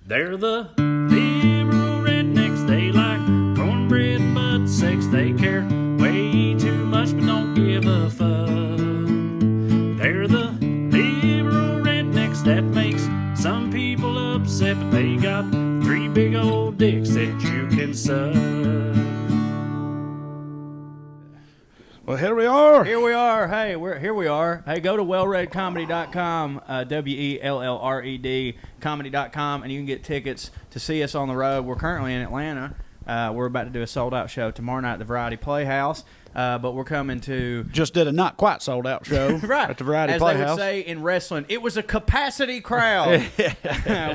They're the liberal rednecks. They like cornbread and butt sex. They care way too much but don't give a fuck. They're the liberal rednecks that makes some people upset, but they got 3 big old dicks that you can suck. Well, here we are. Here we are. Hey, here we are. Hey, go to WellRED.com, WellRED comedy.com, and you can get tickets to see us on the road. We're currently in Atlanta. We're about to do a sold-out show tomorrow night at the Variety Playhouse, but we're coming to... Just did a not quite sold-out show right. at the Variety As Playhouse. As they would say in wrestling, it was a capacity crowd,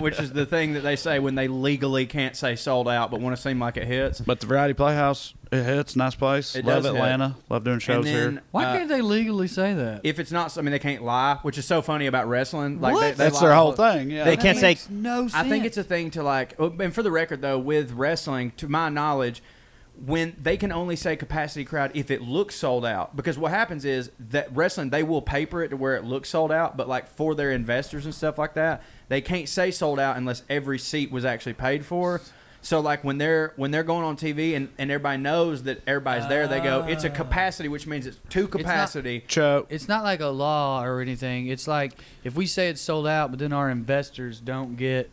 which is the thing that they say when they legally can't say sold out but want to seem like it hits. But the Variety Playhouse, it hits. Nice place. It Love does Atlanta. hit. Love doing shows here. Why can't they legally say that? If it's not, I mean, they can't lie, which is so funny about wrestling. Like What? they That's lie their all whole the- thing. Yeah. They can't say. Makes no sense. I think it's a thing to like, and for the record though, with wrestling, to my knowledge, when they can only say capacity crowd if it looks sold out, because what happens is that wrestling, they will paper it to where it looks sold out, but like for their investors and stuff like that, they can't say sold out unless every seat was actually paid for. So like when they're going on TV and everybody knows that everybody's there, they go, it's a capacity, which means it's to capacity. It's not like a law or anything. It's like if we say it's sold out, but then our investors don't get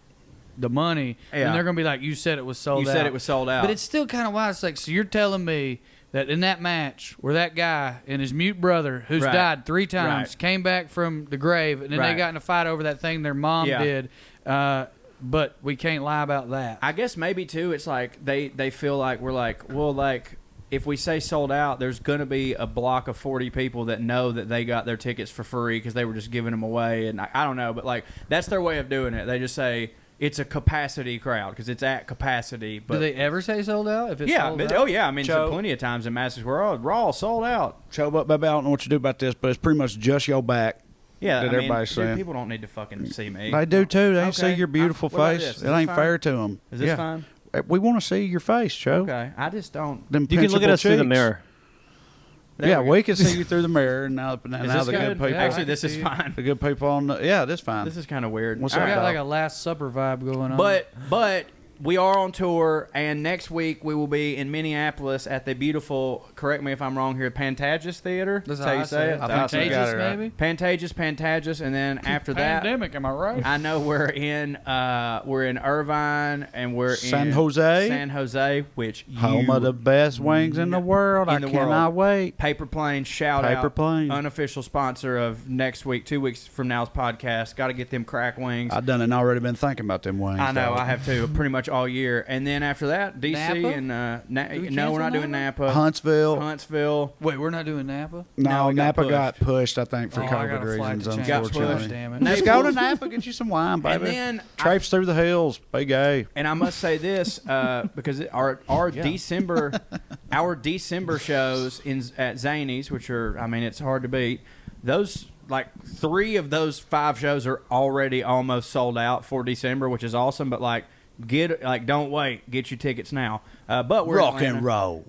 the money, and they're going to be like, you said it was sold out. You said it was sold out. But it's still kind of wild. It's like, so you're telling me that in that match where that guy and his mute brother, who's died 3 times, came back from the grave, and then they got in a fight over that thing their mom did, but we can't lie about that. I guess maybe, too, it's like they feel like we're like, well, like, if we say sold out, there's going to be a block of 40 people that know that they got their tickets for free because they were just giving them away. And I don't know, but, like, that's their way of doing it. They just say it's a capacity crowd because it's at capacity. But do they ever say sold out? If it's sold out? Oh, yeah. I mean, so plenty of times in matches where, Raw sold out. Show up, baby. I don't know what you do about this, but it's pretty much just your back. Yeah, that everybody's saying. People don't need to fucking see me. They do, too. They see your beautiful face. It ain't fair to them. Is this fine? We want to see your face, Joe. Okay. I just don't. You can look at us through the mirror. We can see you through the mirror. And now the good people. Actually, this is fine. The good people on the... Yeah, this is fine. This is kind of weird. What's got like a Last Supper vibe going on. But we are on tour, and next week we will be in Minneapolis at the beautiful, correct me if I'm wrong here, Pantages Theater. That's how you say it. Pantages, maybe? Pantages, and then after that... Pandemic, am I right? I know we're in Irvine, and we're San in Jose. San Jose, which home of the best wings in the world. I cannot wait. Paper Plane, shout Paper out. Plane. Unofficial sponsor of next week, 2 weeks from now's podcast. Got to get them crack wings. I've done it and already been thinking about them wings. I know, I have too. Pretty much all year. And then after that, DC Napa? and no, we're not doing Napa. Huntsville. Wait, we're not doing Napa? No, we got Napa pushed. got pushed, I think, for I COVID got a flight reasons, to change. unfortunately. Pushed, damn it. Just go to Napa, get you some wine, baby. And then traipse through the hills, be gay. And I must say this, because our December shows at Zany's, which are, I mean, it's hard to beat. Those, like, 3 of those 5 shows are already almost sold out for December, which is awesome. But don't wait, get your tickets now. But we're rock and roll.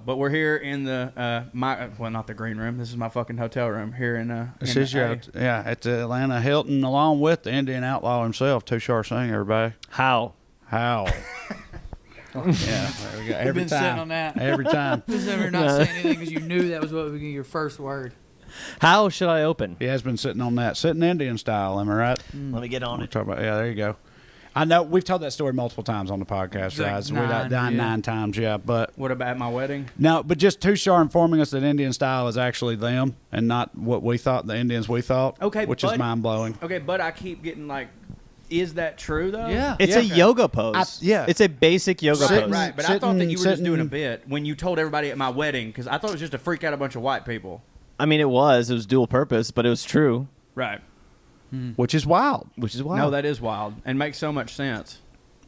But we're here in the not the green room. This is my fucking hotel room here in This is at the Atlanta Hilton, along with the Indian Outlaw himself, Tushar Singh. Everybody, How? Yeah, there we go. Every been time, sitting on that. every time. Just never not saying anything because you knew that was what would be your first word. How should I open? He has been sitting on that, sitting Indian style. Am I right? Let me get on it. Talk about, there you go. I know we've told that story multiple times on the podcast, Like guys. nine times, yeah. But What about my wedding? no, but just Tushar informing us that Indian style is actually them and not what we thought, the Indians we thought. Okay, which is mind blowing. Okay, but I keep getting like, is that true though? Yeah. It's a yoga pose. It's a basic yoga pose. Right. But I thought that you were just doing a bit when you told everybody at my wedding, because I thought it was just to freak out a bunch of white people. I mean, it was dual purpose, but it was true. Right. Which is wild. No, that is wild and makes so much sense.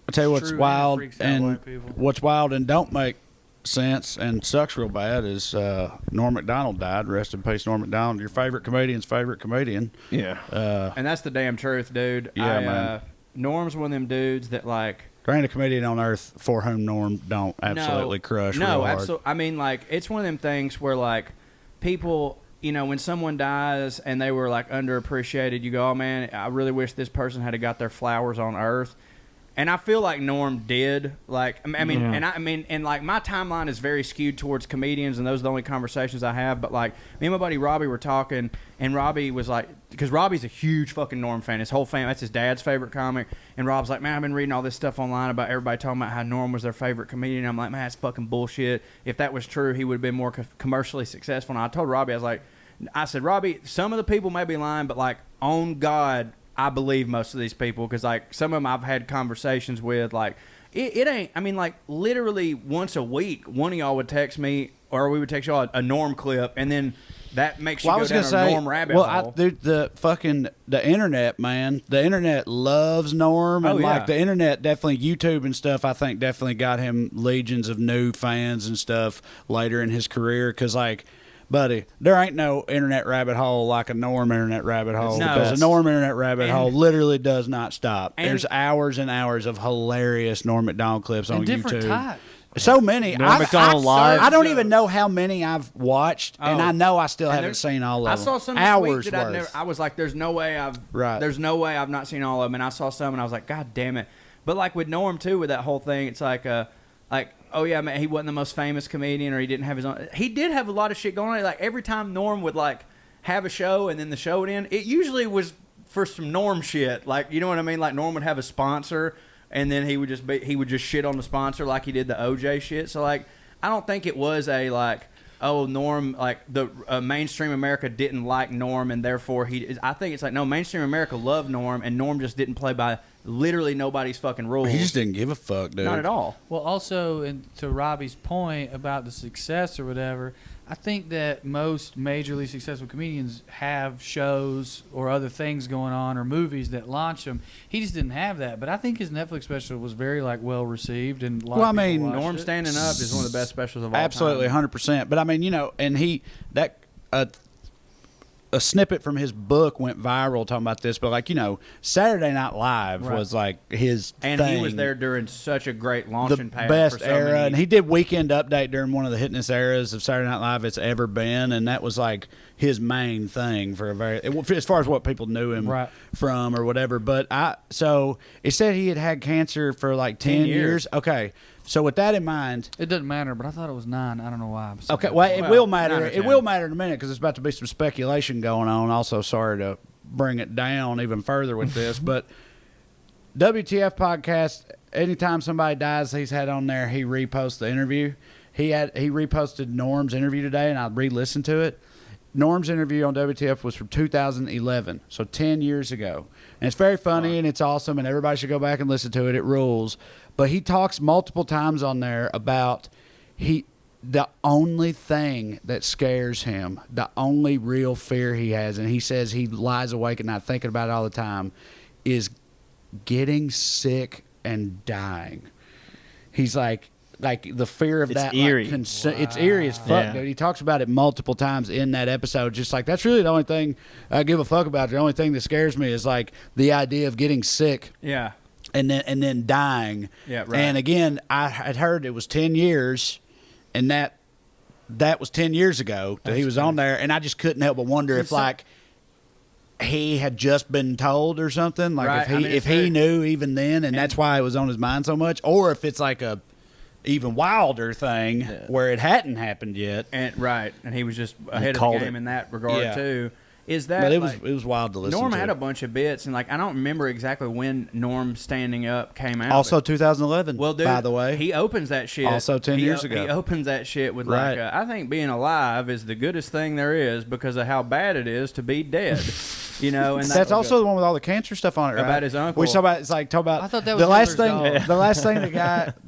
I'll tell you what's True, wild freaks out and white people. what's wild and don't make sense and sucks real bad is Norm Macdonald died. Rest in peace, Norm Macdonald. Your favorite comedian's favorite comedian. Yeah. And that's the damn truth, dude. Yeah, man. Norm's one of them dudes that like. There ain't a comedian on earth for whom Norm don't absolutely crush real hard. Absolutely. I mean, like, it's one of them things where, like, people, you know, when someone dies and they were, like, underappreciated, you go, oh, man, I really wish this person had got their flowers on Earth. And I feel like Norm did. Like, I mean, and like my timeline is very skewed towards comedians, and those are the only conversations I have. But like, me and my buddy Robbie were talking, and Robbie was like, because Robbie's a huge fucking Norm fan. His whole family, that's his dad's favorite comic. And Rob's like, man, I've been reading all this stuff online about everybody talking about how Norm was their favorite comedian. And I'm like, man, that's fucking bullshit. If that was true, he would have been more commercially successful. And I told Robbie, I said, Robbie, some of the people may be lying, but like, on God, I believe most of these people, because like some of them I've had conversations with. Like it ain't. I mean, like literally once a week, one of y'all would text me, or we would text y'all a Norm clip, and then that makes you go down a Norm rabbit hole. Dude, the internet, man, the internet loves Norm, and like the internet definitely, YouTube and stuff, I think definitely got him legions of new fans and stuff later in his career, because like. Buddy, there ain't no internet rabbit hole like a Norm internet rabbit hole, because a Norm internet rabbit hole literally does not stop. There's hours and hours of hilarious Norm Macdonald clips on different YouTube. Types. So many. Norm Macdonald live. I don't even know how many I've watched, and I know I still haven't seen all of them. I saw some hours this week that I was like, there's no way I've not seen all of them, and I saw some, and I was like, God damn it. But like with Norm too, with that whole thing, it's like oh yeah, man, he wasn't the most famous comedian, or he didn't have his own. He did have a lot of shit going on. Like every time Norm would like have a show and then the show would end, it usually was for some Norm shit. Like, you know what I mean? Like Norm would have a sponsor, and then he would just shit on the sponsor like he did the OJ shit. So like, I don't think it was a like, oh, Norm, like the mainstream America didn't like Norm, and therefore I think it's like, no, mainstream America loved Norm, and Norm just didn't play by literally nobody's fucking rules. He just didn't give a fuck, dude. Not at all. Well, also, and to Robbie's point about the success or whatever, I think that most majorly successful comedians have shows or other things going on or movies that launch them. He just didn't have that. But I think his Netflix special was very well received, and a lot of people watched Norm it. Standing Up is one of the best specials of all time. Absolutely, 100%. But I mean, and a snippet from his book went viral talking about this, but Saturday Night Live was like his and thing. He was there during such a great launching pad, best for era, and he did Weekend Update during one of the hitness eras of Saturday Night Live it's ever been, and that was like his main thing for as far as what people knew him from or whatever. But so it said he had cancer for like 10 years. Okay. So with that in mind, it doesn't matter. But I thought it was 9. I don't know why. Okay, well, it will matter. It will matter in a minute, because there's about to be some speculation going on. Also, sorry to bring it down even further with this, but WTF podcast. Anytime somebody dies, he's had on there. He reposts the interview. He reposted Norm's interview today, and I re-listened to it. Norm's interview on WTF was from 2011, so 10 years ago. And it's very funny, and it's awesome, and everybody should go back and listen to it. It rules. But he talks multiple times on there about the only thing that scares him, the only real fear he has, and he says he lies awake at night thinking about it all the time, is getting sick and dying. He's like the fear of that. Eerie. It's eerie as fuck, dude. He talks about it multiple times in that episode. Just like, that's really the only thing I give a fuck about. The only thing that scares me is like the idea of getting sick. Yeah. And then dying. Yeah, right. And again, I had heard it was 10 years, and that was 10 years ago that he was on there, and I just couldn't help but wonder if like he had just been told or something, like if he knew even then, and that's why it was on his mind so much, or if it's like a even wilder thing where it hadn't happened yet, and he was just ahead of the game in that regard too. Is that? But it was wild to listen. Norm to. had a bunch of bits, and like I don't remember exactly when Norm Standing Up came out. Also 2011. Well, dude, by the way, he opens that shit. Also 10 years ago, he opens that shit with like, I think being alive is the goodest thing there is because of how bad it is to be dead. And that's also the one with all the cancer stuff on it, right? About his uncle. We talk about I thought that was the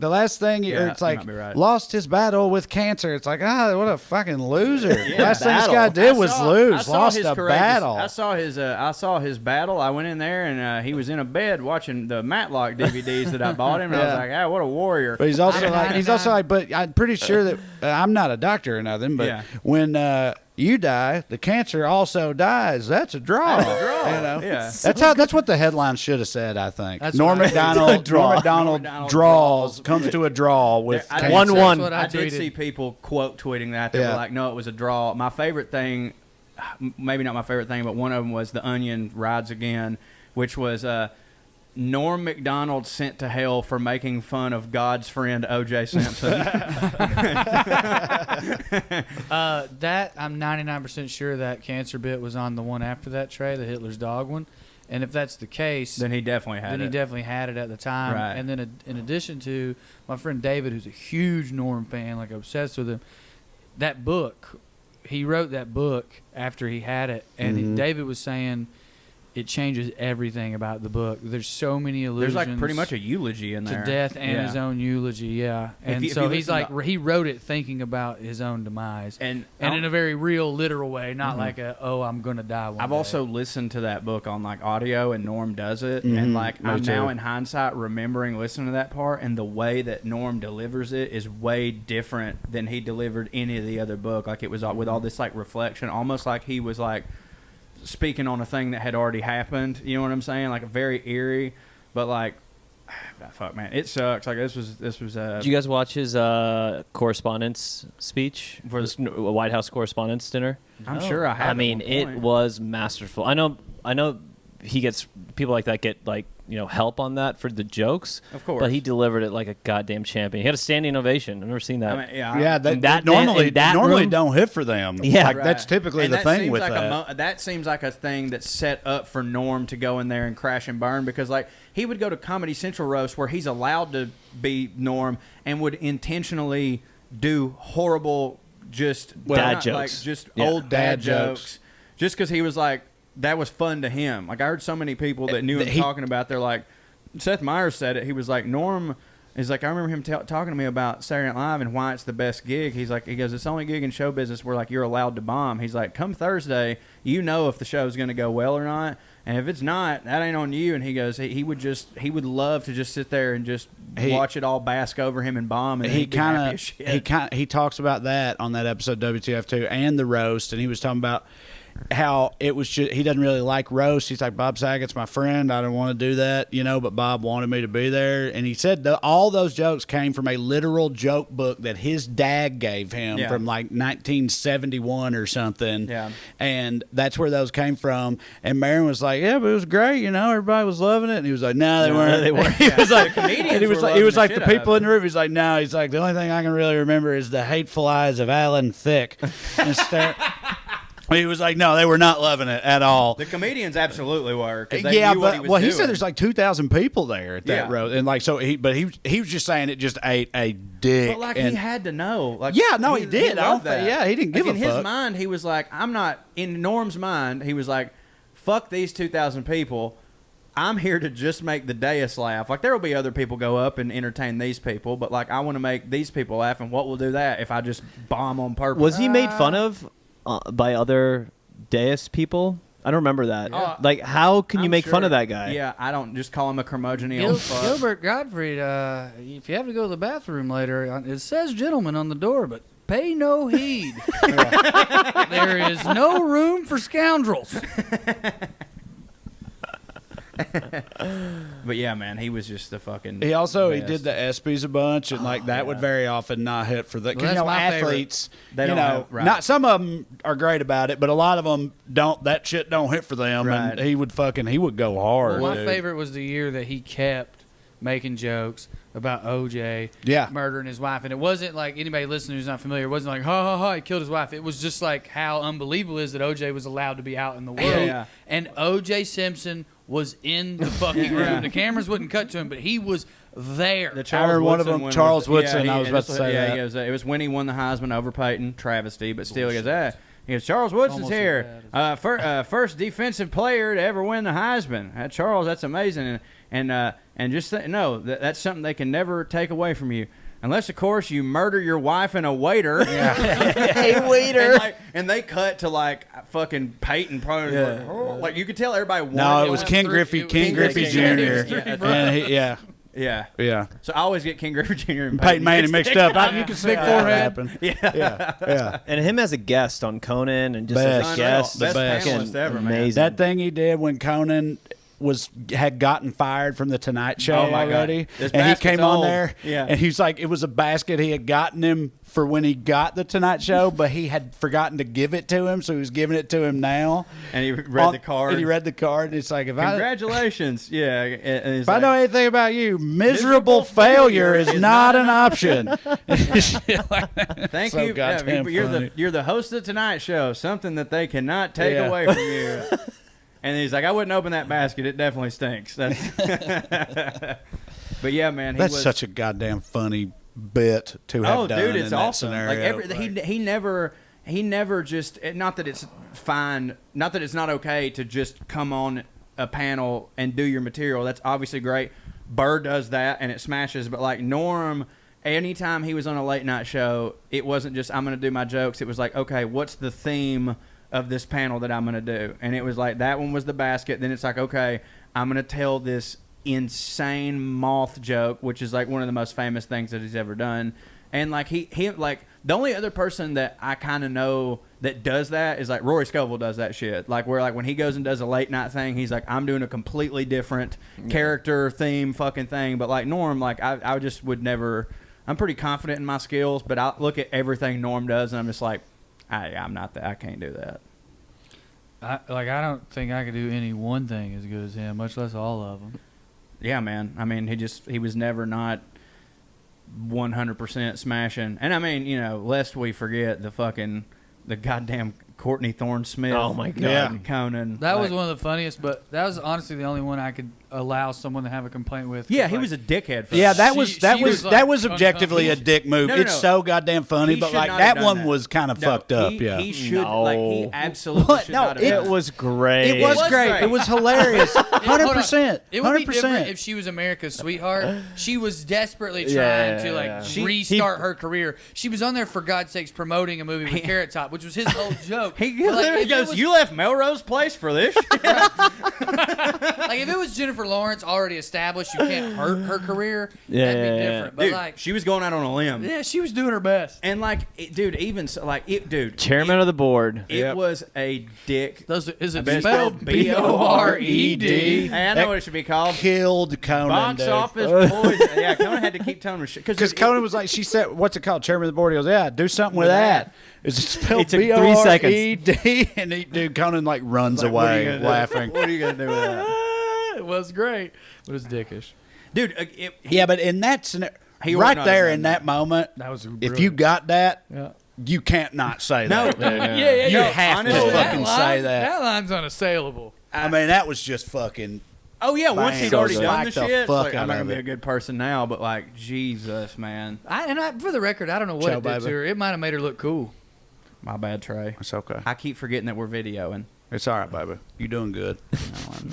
last thing. It's like lost his battle with cancer. It's like, what a fucking loser. Last thing this guy did was lose. Lost a battle. I saw his battle. I went in there and he was in a bed watching the Matlock DVDs that I bought him, and I was like, what a warrior. But he's also like, but I'm pretty sure that I'm not a doctor or nothing, but when you die, the cancer also dies. That's a draw. That's what the headline should have said, I think. Norm Macdonald draws comes to a draw with 1-1. I did see people quote tweeting that. They were like, no, it was a draw. My favorite thing, maybe not my favorite thing, but one of them was The Onion Rides Again, which was Norm Macdonald sent to hell for making fun of God's friend O.J. Simpson. That I'm 99% sure that cancer bit was on the one after that, Trey, the Hitler's dog one. And if that's the case, then he definitely had it at the time. Right. And then in addition to my friend David, who's a huge Norm fan, like obsessed with him, that book, he wrote that book after he had it, and David was saying it changes everything about the book. There's so many allusions. There's like pretty much a eulogy in there. To death and his own eulogy, yeah. And so he's like, he wrote it thinking about his own demise. And in a very real, literal way, not like I'm going to die one day. I've also listened to that book on like audio, and Norm does it. And like I'm now in hindsight remembering listening to that part, and the way that Norm delivers it is way different than he delivered any of the other book. Like it was with all this like reflection, almost like he was like speaking on a thing that had already happened. You know what I'm saying? Like a very eerie, but like, fuck, man, it sucks. Like this was. Did you guys watch his correspondence speech for this White House Correspondence Dinner? I'm sure I have. I mean, it was masterful. I know. He gets people like that get like help on that for the jokes, of course. But he delivered it like a goddamn champion. He had a standing ovation. I've never seen that. I mean, that normally don't hit for them. Yeah, like, that's typically the thing with that. That seems like a thing that's set up for Norm to go in there and crash and burn, because like he would go to Comedy Central roast where he's allowed to be Norm and would intentionally do horrible dad jokes, old dad jokes, just because he was like. That was fun to him. Like I heard so many people that knew him talking about. They're like, Seth Meyers said it. He was like, Norm is like, I remember him talking to me about Saturday Night Live and why it's the best gig. He goes, it's the only gig in show business where like you're allowed to bomb. He's like, come Thursday, if the show's going to go well or not, and if it's not, that ain't on you. And he goes, he would love to just sit there and just watch it all bask over him and bomb. And he talks about that on that episode WTF2 and the roast, and he was talking about how it was just, he doesn't really like roast. He's like, Bob Saget's my friend. I don't want to do that, but Bob wanted me to be there. And he said all those jokes came from a literal joke book that his dad gave him from like 1971 or something. Yeah. And that's where those came from. And Maron was like, yeah, but it was great. Everybody was loving it. And he was like, no, they weren't. They weren't. He was like, he was like the people in the room. He's like, no. He's like, the only thing I can really remember is the hateful eyes of Alan Thicke. He was like, no, they were not loving it at all. The comedians absolutely were. He said there's like 2,000 people there at that road, and like so he was just saying it just ate a dick. But like he had to know. Like he did. He didn't give a fuck. In his mind, he was like, I'm not. In Norm's mind, he was like, fuck these 2,000 people. I'm here to just make the dais laugh. Like there will be other people go up and entertain these people, but like I want to make these people laugh. And what will do that if I just bomb on purpose? Was he made fun of? By other dais people? I don't remember that. Like, how can you make fun of that guy? Yeah, I don't just call him a curmudgeon. Gilbert Gottfried, if you have to go to the bathroom later, it says gentleman on the door, but pay no heed. There is no room for scoundrels. But yeah, man, he was just the fucking. He did the ESPYs a bunch, and like that would very often not hit for the because athletes. They don't not some of them are great about it, but a lot of them don't. That shit don't hit for them, right. And he would go hard. Well, my favorite was the year that he kept making jokes about OJ murdering his wife, and it wasn't like anybody listening who's not familiar. It wasn't like ha ha ha he killed his wife. It was just like how unbelievable it is that OJ was allowed to be out in the world, and OJ Simpson was in the fucking room. The cameras wouldn't cut to him, but he was there. One of them, Charles Woodson. I was about to say that. He goes, it was when he won the Heisman over Peyton. Travesty, but still, he goes, Charles Woodson's here. First defensive player to ever win the Heisman. Charles, that's amazing. And just know that's something they can never take away from you. Unless, of course, you murder your wife and a waiter. A waiter. And they cut to, like, fucking Peyton. Like, you could tell everybody wanted. No, it was Ken Griffey. Ken Griffey Jr. Yeah. So I always get Ken Griffey Jr. and Peyton Manning mixed up. You can see big forehead. Yeah. And him as a guest on Conan and just as a guest. Best panelist ever, man. Amazing. That thing he did when Conan had gotten fired from the Tonight Show already, This and he basket's came on old. there, Yeah. and he's like, it was a basket he had gotten him for when he got the Tonight Show, but he had forgotten to give it to him, so he was giving it to him now. And he read the card. And he read the card, and it's like, Congratulations. Yeah. And if I know anything about you, miserable failure is not an option. Thank So you. goddamn funny. You're the host of the Tonight Show, something that they cannot take away from you. And he's like, I wouldn't open that basket. It definitely stinks. But yeah, man, That's such a goddamn funny bit to have done. Dude, it's in that awesome. scenario. He never just, not that it's fine, not that it's not okay to just come on a panel and do your material. That's obviously great. Burr does that and it smashes. But like Norm, anytime he was on a late night show, it wasn't just I'm going to do my jokes. It was like, okay, what's the theme of this panel that I'm going to do? And it was like that one was the basket. Then it's like, okay, I'm going to tell this insane moth joke, which is like one of the most famous things that he's ever done. And like he like the only other person that I kind of know that does that is like Rory Scovel does that shit. Like where like when he goes and does a late night thing, he's like, I'm doing a completely different character theme fucking thing. But like Norm, like I just would never. I'm pretty confident in my skills, but I look at everything Norm does and I'm just like, I'm not that. I can't do that. I don't think I could do any one thing as good as him, much less all of them. Yeah, man. I mean, he was never not 100% smashing. And I mean, lest we forget the goddamn Courtney Thorne-Smith. Oh my God. Conan. That was one of the funniest, but that was honestly the only one I could allow someone to have a complaint with. Yeah, he was a dickhead. For Yeah, that. that was objectively a dick move. No. It's so goddamn funny, He but should like not have that done one that. was kind of fucked up. Yeah, He should. Like he absolutely What? should No, not have It done that. was great. it was great. It was hilarious. 100%. It would be different 100%. if she was America's sweetheart. She was desperately trying Yeah, to like yeah. restart her career. She was on there for God's sakes promoting a movie with Carrot Top, which was his whole joke. He But, like, literally if it goes, was- "You left Melrose Place for this?" Like if it was Jennifer Lawrence already established, you can't hurt her career. Yeah, that'd be yeah, yeah. different. But Dude, like, she was going out on a limb. yeah, she was doing her best. And like, dude, even so, like, dude, Chairman of the board. it was a dick. Is it bet it's spelled B-O-R-E-D? Hey, I know what it should be called. Killed Conan. Box dude. office poison. Yeah, Conan had to keep telling her shit Because Conan was like, she said, "What's it called?" Chairman of the board. He goes, "Yeah, do something with that." Is it spelled It took 3 B-O-R-E-D? And dude, Conan like runs away laughing. What are you gonna do with that, It was great. It was dickish. dude? Yeah, but in that scenario, He would right not there have in done that moment, That was if brilliant. you got that, Yeah. you can't not say No, that. You have to honestly, fucking say that. That line's unassailable. I mean, that was just fucking. Oh yeah, once Bang. he'd already So done the like the shit, it's fuck like, I'm out not of gonna be it. a good person now. But like, Jesus, man, For the record, I don't know what Ciao, it did baby. to her. It might have made her look cool. my bad, Trey. It's okay. I keep forgetting that we're videoing. It's all right, baby. You're doing good.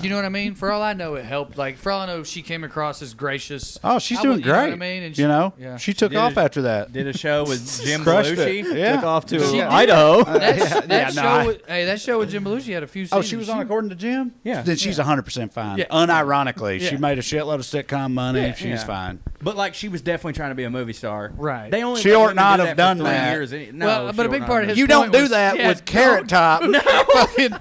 You know what I mean? For all I know, it helped. Like, for all I know, she came across as gracious. Oh, she's I doing would- you know great. what I mean? And Yeah. She took Did off it- after that. Did a show with Jim Crushed Belushi. it. Yeah. Took off to She did. Idaho. That show with Jim Belushi had a few Oh, scenes. she was on According to Jim? Yeah. Then she's 100% fine. Yeah. Unironically. She Yeah. made a shitload of sitcom money. Yeah. She's Yeah. fine. But like, she was definitely trying to be a movie star. Right. They only She let ought women not do have that done for 3 that. years. No, Well, but she a big ought part not of his You don't point do was- that yeah, with Carrot Top.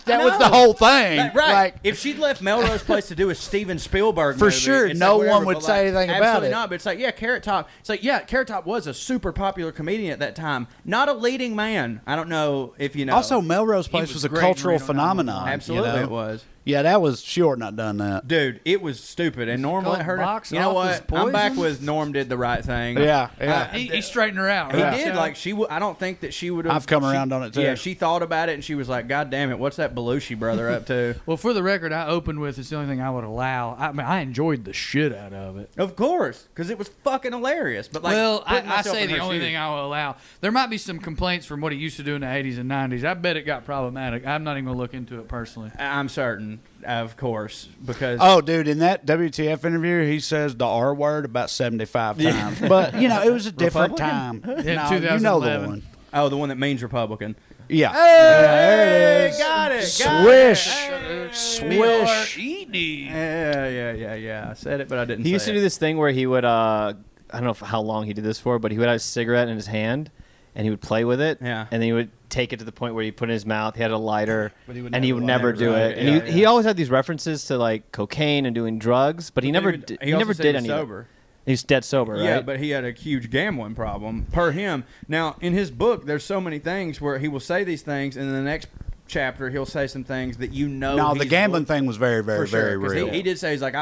That was the whole thing. Right. Like, If she'd left Melrose Place to do a Steven Spielberg For movie, sure, it's no like one whatever, would but, say anything about absolutely it. not. But it's like, yeah, Carrot Top. It's like, yeah, Carrot Top was a super popular comedian at that time. Not a leading man. I don't know if you know. also, Melrose Place was a great cultural in Reno phenomenon. absolutely you know? it was. Yeah, that was. She ought not done that. Dude, it was stupid. And Norm called let her. box You know office what? I'm back poison? with Norm did the right thing. Yeah, yeah. He straightened her out. He Right? did. Like she, I don't think that she would have. I've come around on it, too. Yeah, she thought about it and she was like, "God damn it, what's that Belushi brother up to?" Well, for the record, I opened with it's the only thing I would allow. I mean, I enjoyed the shit out of it. Of course, because it was fucking hilarious. But like, Well, putting I myself say in the her only shoes- thing I will allow. There might be some complaints from what he used to do in the 80s and 90s. I bet it got problematic. I'm not even going to look into it personally. I'm certain, of course, because Oh, dude, in that WTF interview, he says the R word about 75 times. But, you know, it was a different time. In No, you know the 2011. one. oh, the one that means Republican. Yeah. Hey, got it. Swish. Swish. Yeah. I said it, but I didn't. He used say to do this thing where he would, I don't know how long he did this for, but he would have a cigarette in his hand, and he would play with it. Yeah. And then he would take it to the point where he put it in his mouth. He had a lighter, and he would never do it. And he always had these references to like cocaine and doing drugs, but he never did any sober. He's dead sober, right? Yeah, but he had a huge gambling problem per him. Now, in his book, there's so many things where he will say these things, and in the next chapter he'll say some things that No, the gambling thing was very, very, very real. He did say he's like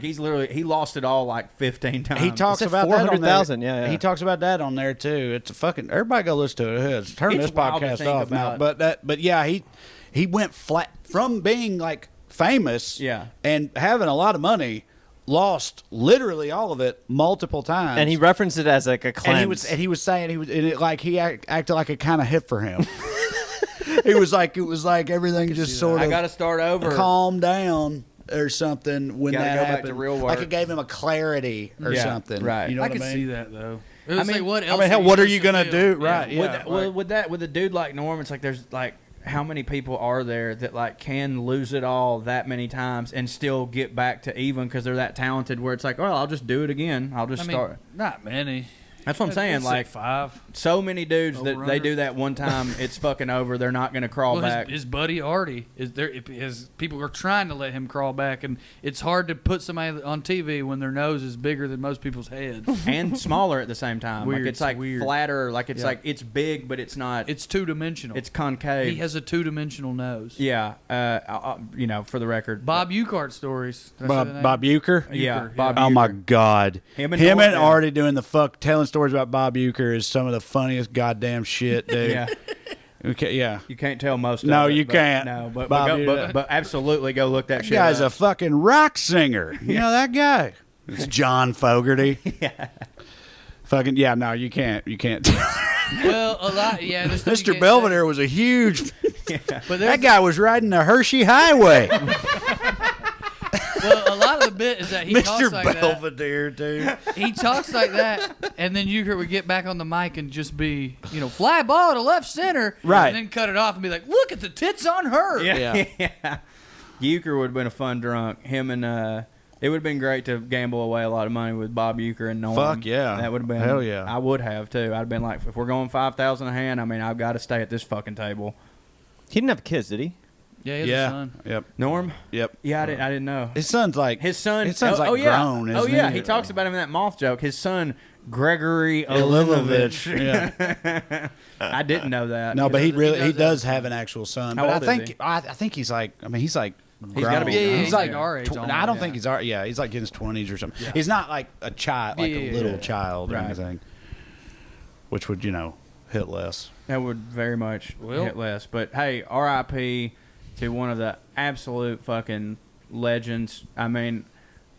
he's literally he lost it all like 15 times. He talks about 400,000. Yeah. He talks about that on there too. It's a fucking everybody go listen to it. Turn this podcast off now. But yeah, he went flat from being like famous, and having a lot of money. Lost literally all of it multiple times, and he referenced it as like a cleanse. And he was saying he acted like it kind of hit for him. It was like everything just sort of. I got to start over. Calm down or something when that happened. Back to real work. Like it gave him a clarity or something. Right. You know I what can I mean? see that though. What are you gonna do? Right. Yeah. With a dude like Norm, it's like there's like. How many people are there that like can lose it all that many times and still get back to even because they're that talented? Where it's like, well, I'll just do it again. I'll just start. Not many. That's what I'm saying. Like 5. So many dudes that they do that one time, it's fucking over. They're not going to crawl back. His buddy Artie is there. His people are trying to let him crawl back, and it's hard to put somebody on TV when their nose is bigger than most people's heads and smaller at the same time. Weird. Like it's like flatter. Like it's like it's big, but it's not. It's 2-dimensional. It's concave. He has a 2-dimensional nose. Yeah. For the record, Bob Ueckert stories. Bob Uecker. Yeah. Bob. Oh my God. Him and Artie doing the telling stories about Bob Uecker is some of the funniest goddamn shit, dude. Yeah. Okay, yeah. You can't tell most of it. No, you can't. No, but absolutely go look that shit up. That guy's a fucking rock singer. You know that guy? It's John Fogerty. Yeah. Fucking, yeah, no, you can't. You can't tell. Well, a lot, yeah. Mr. Belvedere was a huge... But that guy was riding the Hershey Highway. Well, a lot of the bit is that he talks like Mr. Belvedere, dude. He talks like that, and then Uecker would get back on the mic and just be, fly ball to left center, right, and then cut it off and be like, "Look at the tits on her." Yeah. Uecker would have been a fun drunk. Him and it would have been great to gamble away a lot of money with Bob Uecker and Norm. Fuck yeah, that would have been. Hell yeah, I would have too. I'd have been like, if we're going 5,000 a hand, I mean, I've got to stay at this fucking table. He didn't have kids, did he? Yeah, he has a son. Yep. Norm? Yep. Yeah, I didn't know. His son's like grown. Oh yeah, he talks about him in that moth joke. His son Gregory Ilinovich. Yeah. I didn't know that. No, but he does have an actual son. How but old is he? I think he's like. I mean, he's like. He's got to be. Yeah, he's like our age. I don't think he's our. Yeah, he's like in his 20s or something. Yeah. He's not like a child, like a little child or anything. Which would hit less. That would very much hit less. But hey, R.I.P. to one of the absolute fucking legends. I mean,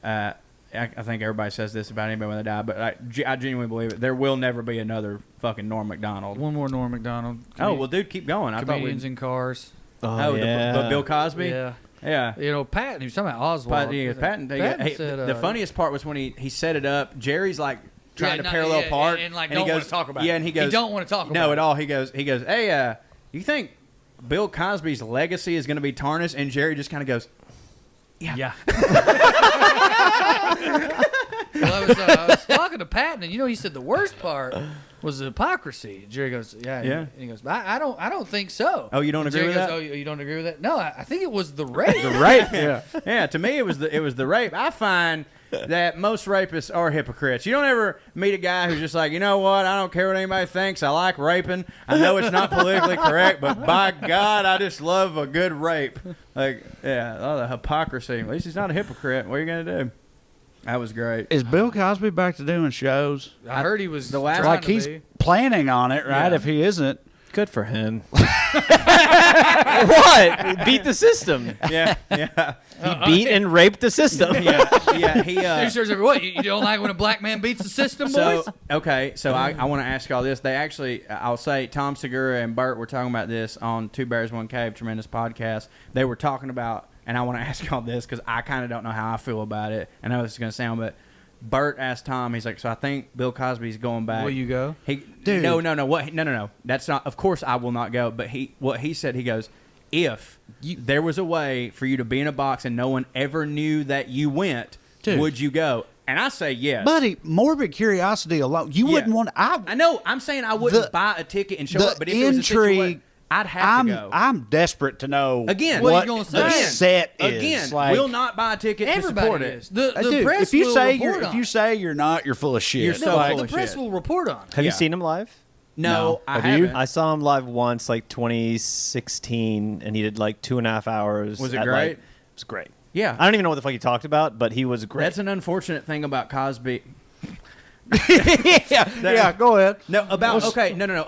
I think everybody says this about anybody when they die, but I genuinely believe it. There will never be another fucking Norm Macdonald. One more Norm Macdonald. Oh, well, dude, keep going. Comedians in cars. Oh, yeah. But Bill Cosby? Yeah. Yeah. Patton, he was talking about Oswald. Patton said, the funniest part was when he set it up. Jerry's like trying to parallel park. And don't want to talk about it. Yeah, and he goes, he don't want to talk about it. No, at all. He goes, hey, you think Bill Cosby's legacy is going to be tarnished? And Jerry just kind of goes, yeah. Well, I was talking to Patton, and he said the worst part was the hypocrisy. Jerry goes, yeah. And he goes, I don't think so. Oh, you don't agree with that? Oh, you don't agree with that? No, I think it was the rape. The rape, yeah. Yeah, to me it was the rape. I find that most rapists are hypocrites. You don't ever meet a guy who's just like, you know what, I don't care what anybody thinks. I like raping. I know it's not politically correct, but by God, I just love a good rape. Like, yeah, all the hypocrisy. At least he's not a hypocrite. What are you going to do? That was great. Is Bill Cosby back to doing shows? I heard he was the last. Like he's planning on it, right? Yeah. If he isn't, good for him. What? Beat the system. Yeah. He beat and raped the system. Yeah. He. What? You don't like when a black man beats the system, boys? So I want to ask y'all this. They actually, I'll say, Tom Segura and Bert were talking about this on Two Bears One Cave, tremendous podcast. They were talking about. And I want to ask y'all this because I kind of don't know how I feel about it. I know this is going to sound, but Bert asked Tom, he's like, so I think Bill Cosby's going back. Will you go? Dude. No. What? No. That's not. Of course I will not go. But what he said, he goes, if there was a way for you to be in a box and no one ever knew that you went, would you go? And I say yes. Buddy, morbid curiosity alone. You wouldn't want. I know. I'm saying I wouldn't buy a ticket and show up, but if it was a situation, I'd have to go. I'm desperate to know again what you the set is. Again, like, will not buy a ticket to support it. The dude, press if you will say report if you say you're not, you're full of shit. You're so full the of press shit. will report on it. Have you seen him live? No, I Have you? haven't. I saw him live once, like 2016, and he did like 2.5 hours. Was it at, great? Like, it was great. Yeah. I don't even know what the fuck he talked about, but he was great. That's an unfortunate thing about Cosby. yeah, go ahead. No, about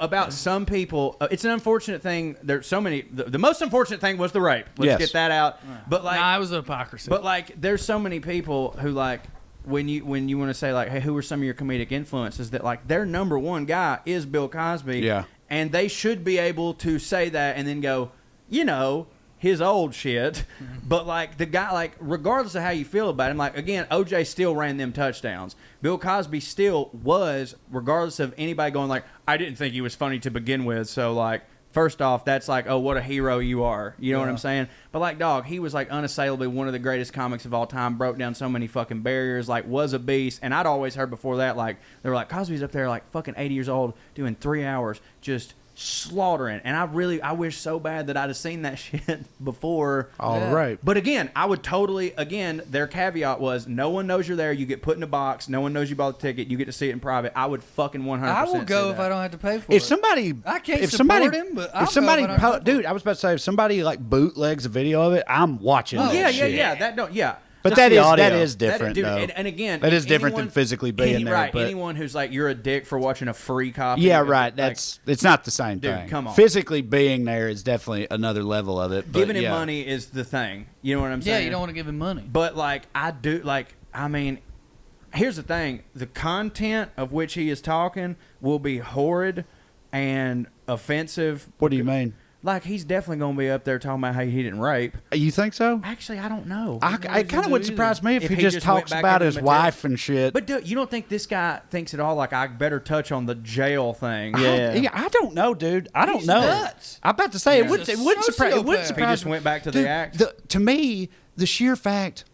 about some people. It's an unfortunate thing. There's so many. The most unfortunate thing was the rape. Let's get that out. But like, it was a hypocrisy. But like, there's so many people who like when you want to say like, hey, who are some of your comedic influences? That like their number one guy is Bill Cosby. Yeah, and they should be able to say that and then go, his old shit, but like the guy, like regardless of how you feel about him, like again, OJ still ran them touchdowns. Bill Cosby still was, regardless of anybody going like, I didn't think he was funny to begin with. So like, first off, that's like, oh, what a hero you are. You know what I'm saying? But like, dog, he was like unassailably one of the greatest comics of all time. Broke down so many fucking barriers. Like, was a beast. And I'd always heard before that, like they were like, Cosby's up there like fucking 80 years old doing 3 hours just slaughtering. And I wish so bad that I'd have seen that shit before. Right. But again, I would totally, their caveat was no one knows you're there. You get put in a box. No one knows you bought the ticket. You get to see it in private. I would fucking 100%. I will go if I don't have to pay for it. If somebody, I can't if support somebody, him, but if somebody, dude, I was about to say, if somebody like bootlegs a video of it, I'm watching. Oh, that shit. yeah. But Just that is different, dude, though. and again, that is different than physically being there. Right, but anyone who's like, you're a dick for watching a free copy. yeah, right. It's not the same dude, thing. come on. Physically being there is definitely another level of it. But Giving him money is the thing. You know what I'm saying? Yeah, you don't want to give him money. But like, here's the thing: the content of which he is talking will be horrid and offensive. What do you mean? Like, he's definitely going to be up there talking about how he didn't rape. You think so? Actually, I don't know. It kind of wouldn't surprise me if he just just talks went back about into his the wife and shit. But dude, you don't think this guy thinks at all like, I better touch on the jail thing? I don't know, dude. I don't know. Nuts. I'm about to say it He's wouldn't a surprise. It wouldn't sociopath. surprise. He just went back to Dude, the act. To me, the sheer fact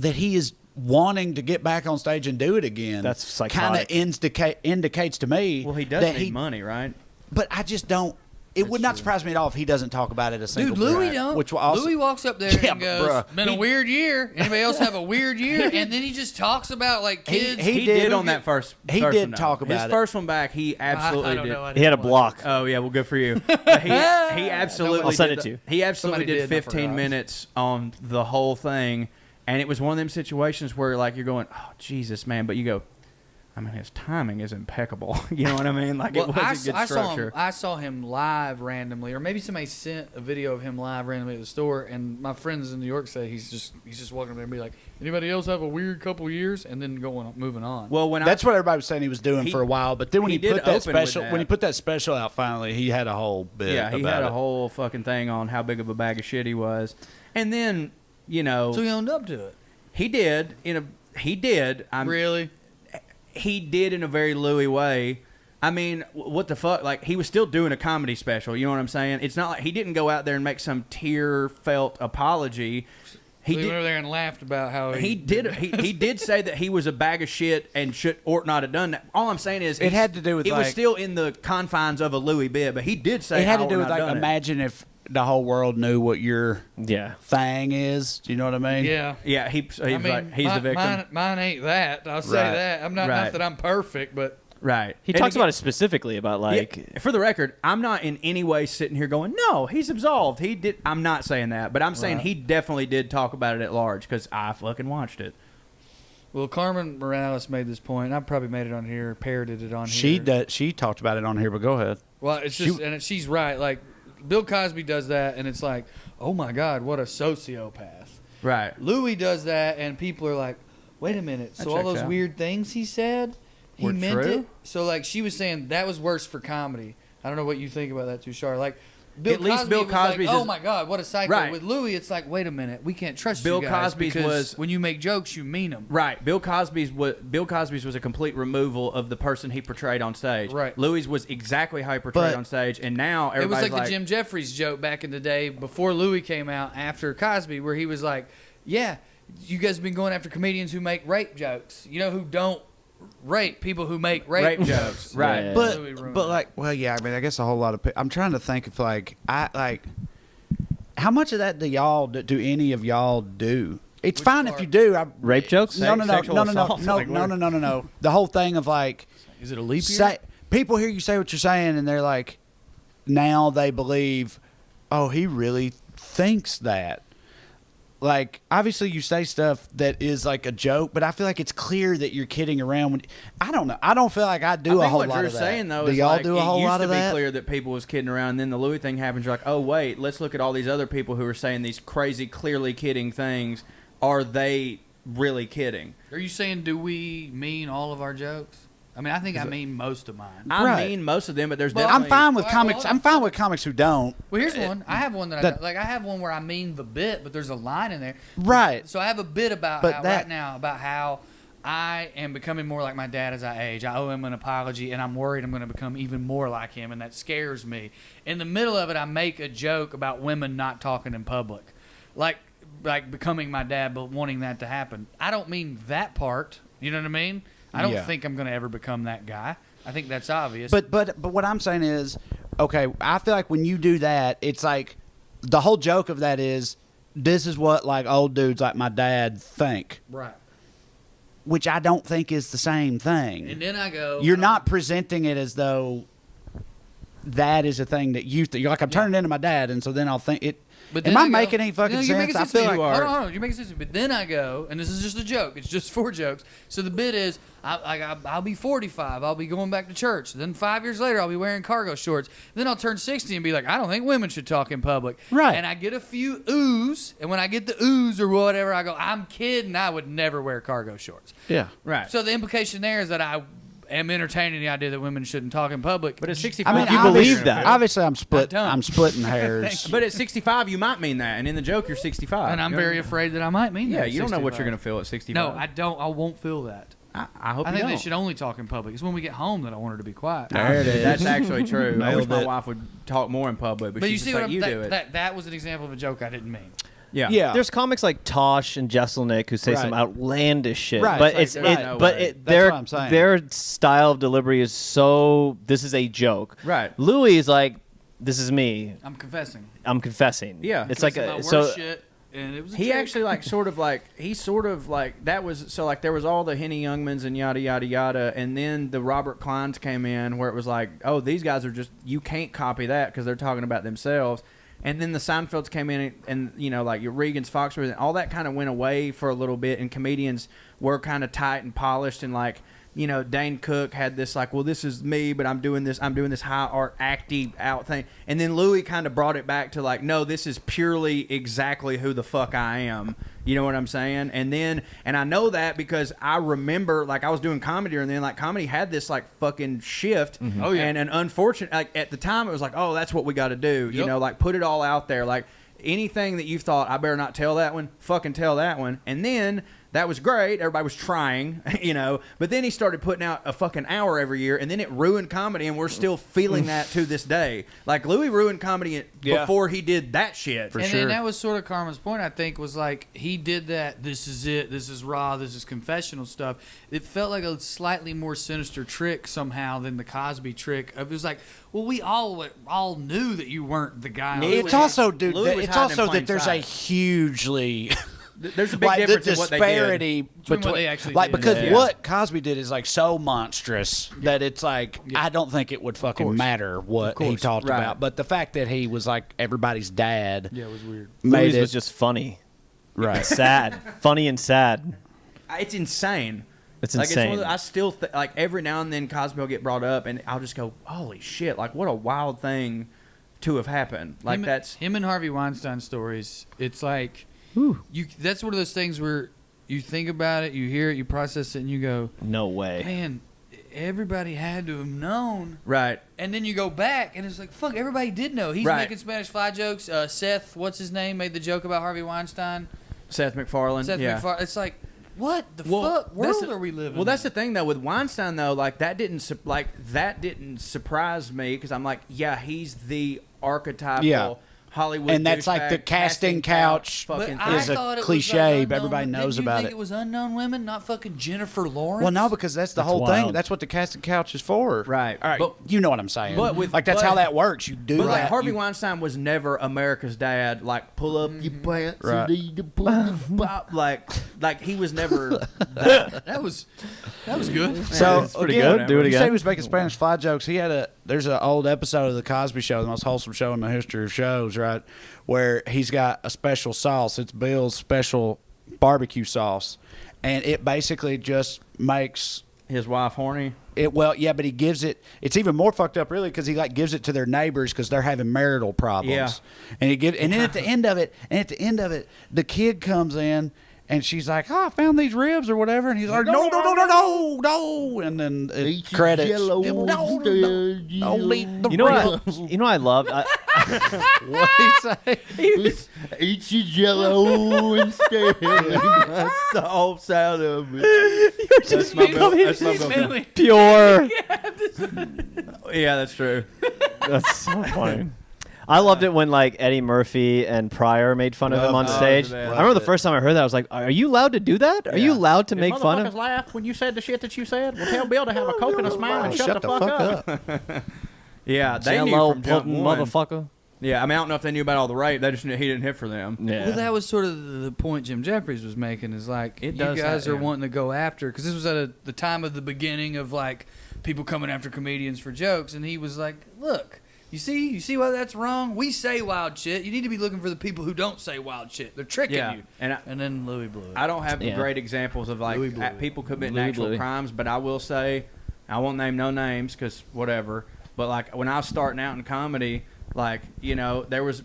that he is wanting to get back on stage and do it again, That's psychotic. kind of indicates to me. Well, he does that need money, right? But I just don't. It would not surprise me at all if he doesn't talk about it a single Dude, Louis bit. don't. Which will also, Louis walks up there and goes, "Been a weird year. Anybody else have a weird year?" And then he just talks about like kids. He did on that first. He first did one, talk though. about his it. first one back. He absolutely I don't did. know. He had a block. Oh yeah, well, good for you. He absolutely. I'll send did it to you. He absolutely Somebody did did, I 15 forgot. minutes on the whole thing, and it was one of them situations where like you're going, "Oh Jesus, man," but you go, I mean, his timing is impeccable. You know what I mean? Like, it was a good structure. I saw him live randomly, or maybe somebody sent a video of him live randomly at the store. And my friends in New York say he's just walking up there and be like, "Anybody else have a weird couple years?" And then moving on. Well, that's what everybody was saying he was doing for a while. But then when he did put that open with special, that. when he put that special out, finally, he had a whole bit. Yeah, he about had a it. whole fucking thing on how big of a bag of shit he was, and then so he owned up to it. he did Really? He did in a very Louis way. I mean, what the fuck? Like, he was still doing a comedy special. You know what I'm saying? It's not like he didn't go out there and make some tear-felt apology. He went over there and laughed about how He did say that he was a bag of shit and ought not have done that. All I'm saying is It had to do with, it was like- still in the confines of a Louis bit, but he did say It had I to do ought with not like done it. imagine if the whole world knew what your Yeah. thing is. Do you know what I mean? Yeah. Yeah, he's like he's the victim. Mine ain't that. I'll say Right. that. I'm not Right. that I'm perfect, but Right. He And talks again- about it specifically about like Yeah, for the record, I'm not in any way sitting here going, no, he's absolved. He did. I'm not saying that, but I'm saying he definitely did talk about it at large because I fucking watched it. well, Carmen Morales made this point. I probably made it on here, parroted it on here. She talked about it on here, but go ahead. Well, it's just she's right. Like Bill Cosby does that, and it's like, oh my God, what a sociopath. Right. Louis does that, and people are like, wait a minute. That So all checks those out. weird things he said, he Were meant true? it. So like she was saying that was worse for comedy. I don't know what you think about that, Tushar. Like Bill At least Cosby Bill was like, Cosby's oh is- my God, what a psycho. Right. With Louis, it's like, wait a minute, we can't trust Bill you guys Cosby's because was- when you make jokes, you mean them. Right. Bill Cosby's was a complete removal of the person he portrayed on stage. Right. Louis was exactly how he portrayed But- on stage, and now It was everybody's like the Jim Jeffries joke back in the day before Louis came out after Cosby, where he was like, yeah, you guys have been going after comedians who make rape jokes. You know who don't rape people who make rape jokes. Right. Yeah. But like, well, yeah. I mean, I guess a whole lot of people. I'm trying to think if how much of that do any of y'all do? It's fine if you do. Rape jokes? No. Sexual assault. No. The whole thing of like, is it a leap year? People hear you say what you're saying, and they're like, now they believe, oh, he really thinks that. Like, obviously, you say stuff that is like a joke, but I feel like it's clear that you're kidding around. I don't know. I don't feel like I do a whole lot of that. What you're saying, though, do is y'all like, do a whole lot of that? It used to be clear that people was kidding around, and then the Louis thing happens. You're like, oh, wait, let's look at all these other people who are saying these crazy, clearly kidding things. Are they really kidding? Are you saying, do we mean all of our jokes? I mean, I think I mean most of mine. I mean most of them, but there's Well, definitely... I'm fine with comics. I'm fine with comics who don't. Well, here's one. I have one that I have one where I mean the bit, but there's a line in there. Right. So I have a bit about how I am becoming more like my dad as I age. I owe him an apology, and I'm worried I'm going to become even more like him, and that scares me. In the middle of it, I make a joke about women not talking in public, like becoming my dad, but wanting that to happen. I don't mean that part. You know what I mean? I don't think I'm going to ever become that guy. I think that's obvious. But what I'm saying is, okay, I feel like when you do that, it's like the whole joke of that is this is what like old dudes like my dad think. Right. Which I don't think is the same thing. And then I go, you're not presenting it as though that is a thing that you think. You're like, I'm turning into my dad, and so then I'll think it. But am I making any fucking you're sense? making I sense feel to like me. Hold on, you're making sense to me. But then I go, and this is just a joke. It's just 4 jokes. So the bit is, I'll be 45. I'll be going back to church. Then 5 years later, I'll be wearing cargo shorts. Then I'll turn 60 and be like, I don't think women should talk in public. Right. And I get a few oohs, and when I get the oohs or whatever, I go, I'm kidding. I would never wear cargo shorts. Yeah. Right. So the implication there is that I am entertaining the idea that women shouldn't talk in public. But at 65, I mean, you believe that. Obviously, I'm don't. splitting hairs. But at 65, you might mean that, and in the joke, you're 65. And I'm very afraid that I might mean that. Yeah, at you don't know what 65. you're going to feel at 65. No, I don't. I won't feel that. I hope I you think don't. they should only talk in public. It's when we get home that I want her to be quiet. There it is. That's actually true. I wish Nailed my it. wife would talk more in public, but But you she's see just what like, you do it. that was an example of a joke I didn't mean. Yeah. Yeah. There's comics like Tosh and Jesselnick who say some outlandish shit, Right. but It's like, there's no way. That's what I'm saying. their style of delivery is so. This is a joke. Right. Louis is like, this is me. I'm confessing. I'm confessing. Yeah. it's like Confessing my a worst so. shit, and it was a He joke. actually that was so like there was all the Henny Youngmans and yada yada yada, and then the Robert Kleins came in where it was like, oh, these guys are just, you can't copy that because they're talking about themselves. And then the Seinfelds came in, and you know, like your Regan's, Foxworth, and all that kind of went away for a little bit, and comedians were kind of tight and polished, and like, you know, Dane Cook had this like, well, this is me, but I'm doing this high art acty out thing, and then Louis kind of brought it back to like, no, this is purely exactly who the fuck I am. You know what I'm saying? And then, and I know that because I remember, like, I was doing comedy, and then, like, comedy had this, like, fucking shift. Mm-hmm. Oh, yeah. And an unfortunate, like, at the time, it was like, oh, that's what we got to do. You Yep. know, like, put it all out there. Like, anything that you thought, I better not tell that one, fucking tell that one. And then that was great. Everybody was trying, you know. But then he started putting out a fucking hour every year, and then it ruined comedy, and we're still feeling that to this day. Like, Louis ruined comedy before he did that shit. And then that was sort of Karma's point, I think, was like, he did that, this is it, this is raw, this is confessional stuff. It felt like a slightly more sinister trick somehow than the Cosby trick. It was like, well, we all knew that you weren't the guy. It's also, dude. Louis was It's hiding in also plain that there's sight. a hugely There's a big like the difference in what they did. disparity Between what they actually like did. because Yeah. what Cosby did is like so monstrous that it's like I don't think it would fucking matter what he talked Right. about. But the fact that he was like everybody's dad, Yeah, it was weird. made Louis it was just funny, right. sad, funny and sad. It's insane. It's Like, insane. it's one of I still like every now and then Cosby will get brought up, and I'll just go, "Holy shit! Like, what a wild thing to have happened!" Like that's him and Harvey Weinstein stories. It's like that's one of those things where you think about it, you hear it, you process it, and you go, No way. man, everybody had to have known. right. And then you go back, and it's like, fuck, everybody did know. He's Right. making Spanish Fly jokes. Seth, what's his name, made the joke about Harvey Weinstein. Seth MacFarlane. Seth yeah. MacFarlane. It's like, what the Well, fuck that's world the- are we living Well, that's in? the thing though with Weinstein though. Like that didn't surprise me because I'm like, yeah, he's the archetypal Hollywood, and that's like the casting couch is a cliche, but everybody knows about it. It was unknown women, not fucking Jennifer Lawrence. Well, no, because that's the whole thing. That's what the casting couch is for, right? All right, but, you know what I'm saying. But that's how that works. You do. But that. like Harvey Weinstein was never America's dad. Like pull up your pants, right. need to pull up. Like he was never. That was good. So it's pretty again, good. Do it you again. say he was making Spanish fly jokes. There's an old episode of the Cosby Show, the most wholesome show in the history of shows, right? Where he's got a special sauce. It's Bill's special barbecue sauce, and it basically just makes his wife horny. But he gives it. It's even more fucked up, really, because he gives it to their neighbors because they're having marital problems. Yeah. And then at the end of it, the kid comes in. And she's like, "Oh, I found these ribs or whatever," and he's like, "No!" And then it credits. No, don't eat the ribs. You know what I love? What did he say? Eat your Jello instead. That's the whole sound of it. That's my pure. Yeah, that's true. That's so funny. I loved it when like Eddie Murphy and Pryor made fun of him on stage. I remember the first time I heard that, I was like, "Are you allowed to do that? Are you allowed to make fun of?" Laugh when you said the shit that you said. Well, tell Bill to have a Coke and a smile and shut the fuck up. Yeah, they knew from jump one. Motherfucker. Yeah, I mean, I don't know if they knew about all the rape. They just knew he didn't hit for them. Yeah. Well, that was sort of the point Jim Jeffries was making. Is like you guys are wanting to go after, because this was at the time of the beginning of like people coming after comedians for jokes, and he was like, "Look. You see why that's wrong? We say wild shit. You need to be looking for the people who don't say wild shit. They're tricking you." And then Louis blew it. I don't have great examples of like people committing actual crimes, but I will say, I won't name no names because whatever. But like when I was starting out in comedy, like there was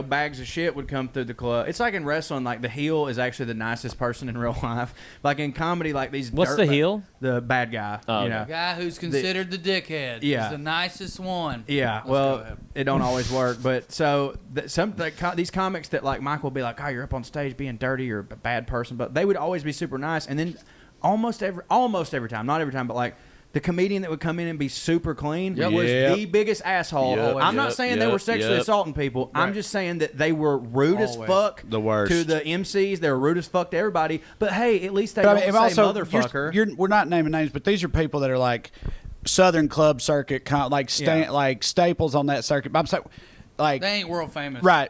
bags of shit would come through the club. It's like in wrestling, like the heel is actually the nicest person in real life. Like in comedy, like these. What's the heel? The bad guy. The guy who's considered the dickhead. Yeah, is the nicest one. Yeah. Well, it don't always work, but so these comics that like Mike will be like, "Oh, you're up on stage being dirty or a bad person," but they would always be super nice, and then almost every time, not every time, but like. The comedian that would come in and be super clean was the biggest asshole. I'm not saying they were sexually assaulting people. Right. I'm just saying that they were rude as fuck the worst. To the MCs. They were rude as fuck to everybody. But hey, at least they don't say motherfucker. We're not naming names, but these are people that are like Southern Club circuit, like staples on that circuit. I'm saying. Like they ain't world famous, right?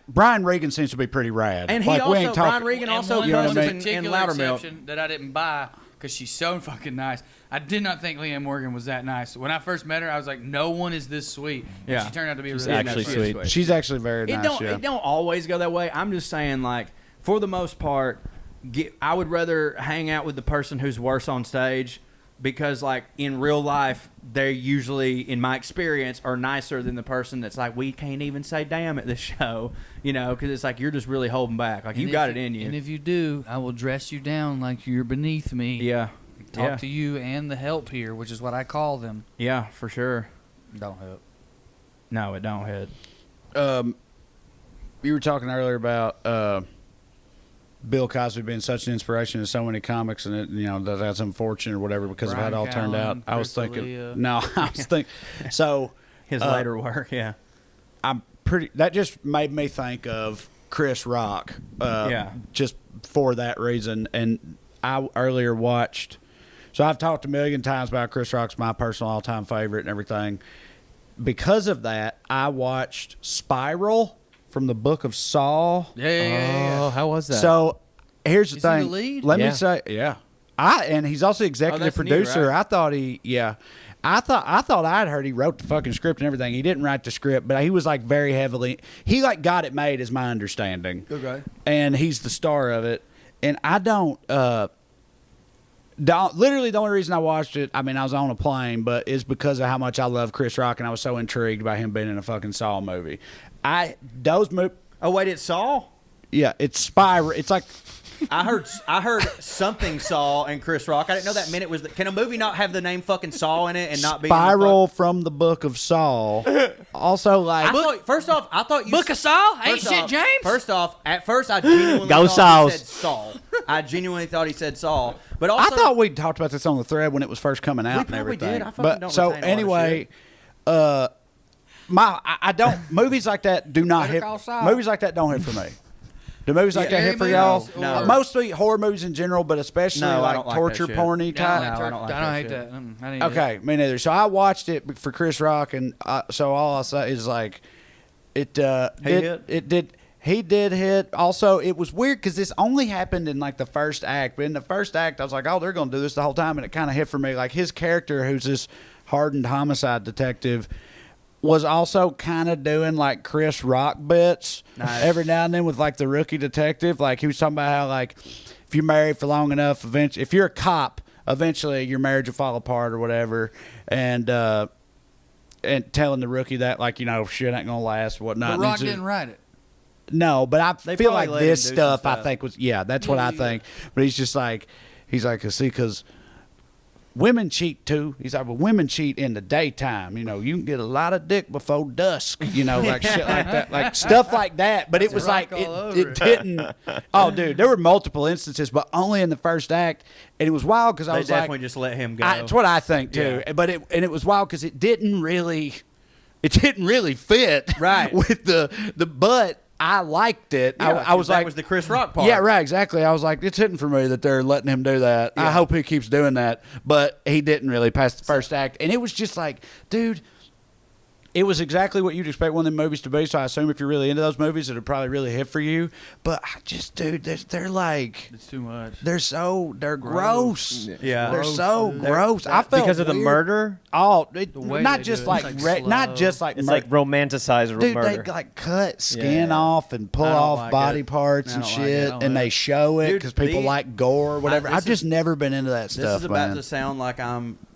Brian Regan seems to be pretty rad, and Brian Regan also comes in Loudermilk that I didn't buy because she's so fucking nice. I did not think Leanne Morgan was that nice. When I first met her, I was like, no one is this sweet. Yeah. She turned out to be really actually nice. sweet. She's actually very nice. It don't always go that way. I'm just saying, like, for the most part, I would rather hang out with the person who's worse on stage because, like, in real life, they usually, in my experience, are nicer than the person that's like, we can't even say damn at this show, because it's like you're just really holding back. Like, you got it in you. And if you do, I will dress you down like you're beneath me. Yeah. Talk to you and the help here, which is what I call them. Yeah, for sure. Don't help. No, it don't hit. You were talking earlier about Bill Cosby being such an inspiration to so many comics, and that's unfortunate or whatever because of how it all turned out. I was thinking, so his later work, yeah. That just made me think of Chris Rock, just for that reason. And I earlier watched. So I've talked a million times about Chris Rock's my personal all-time favorite and everything. Because of that, I watched Spiral from the Book of Saw. Yeah. How was that? So here's the thing. He the lead? Let me say, and he's also executive producer. New, right? I thought I thought I'd heard he wrote the fucking script and everything. He didn't write the script, but he was like very heavily. He like got it made, is my understanding. Okay. And he's the star of it. And I don't. Literally, the only reason I watched it, I mean, I was on a plane, but is because of how much I love Chris Rock, and I was so intrigued by him being in a fucking Saw movie. Oh wait, it's Saw? Yeah, it's Spiral. It's like I heard something Saw and Chris Rock. I didn't know that meant it was. Can a movie not have the name fucking Saw in it and not be Spiral from the Book of Saw? Also, like first off, I thought you Book of Saw ain't shit, James. First off, at first I genuinely thought he said Saw. I genuinely thought he said Saw, but also I thought we talked about this on the thread when it was first coming out and everything. Did. I fucking don't so retain a lot of anyway, I don't movies like that do not Better hit. call Saul. Movies like that don't hit for me. Do movies like that hit for y'all? No. Mostly horror movies in general, but especially No, I like don't like torture that shit. porny I type. I don't hate that. I didn't Okay, me neither. So I watched it for Chris Rock, and so all I'll say is like, he did hit. Also, it was weird because this only happened in like the first act. But in the first act, I was like, oh, they're going to do this the whole time, and it kind of hit for me. Like his character, who's this hardened homicide detective, was also kind of doing like Chris Rock bits every now and then with like the rookie detective. Like he was talking about how like if you're married for long enough, eventually, if you're a cop, eventually your marriage will fall apart or whatever, and telling the rookie that like shit ain't gonna last, whatnot. But Rock didn't write it. No, but I feel like probably let this him do some stuff I think was that's what I think. But he's like, see, because women cheat too. He's like, well, women cheat in the daytime. You can get a lot of dick before dusk. Like shit like that, like stuff like that. But it was like it didn't. Oh, dude, there were multiple instances, but only in the first act, and it was wild because I was definitely just let him go. That's what I think too. Yeah. But it was wild because it didn't really fit right with the but. I liked it. Yeah, I was like, that was the Chris Rock part. Yeah, right, exactly. I was like, it's hitting for me that they're letting him do that. Yeah. I hope he keeps doing that. But he didn't really pass the first act. And it was just like, dude, it was exactly what you'd expect one of them movies to be. So I assume if you're really into those movies, it'll probably really hit for you. But I just, dude, they're like, It's too much. They're gross. Yeah. They're so gross. I felt because of the weird. murder. Oh, way not they just do it, it's like, like not just like It's mur- like romanticized Dude, murder. they like cut skin Yeah. off and pull I don't off like body it. parts I and don't like it. shit, I don't and like they it. show it Dude, because people like gore or whatever. this I've just never been into that This stuff, is about man. to sound like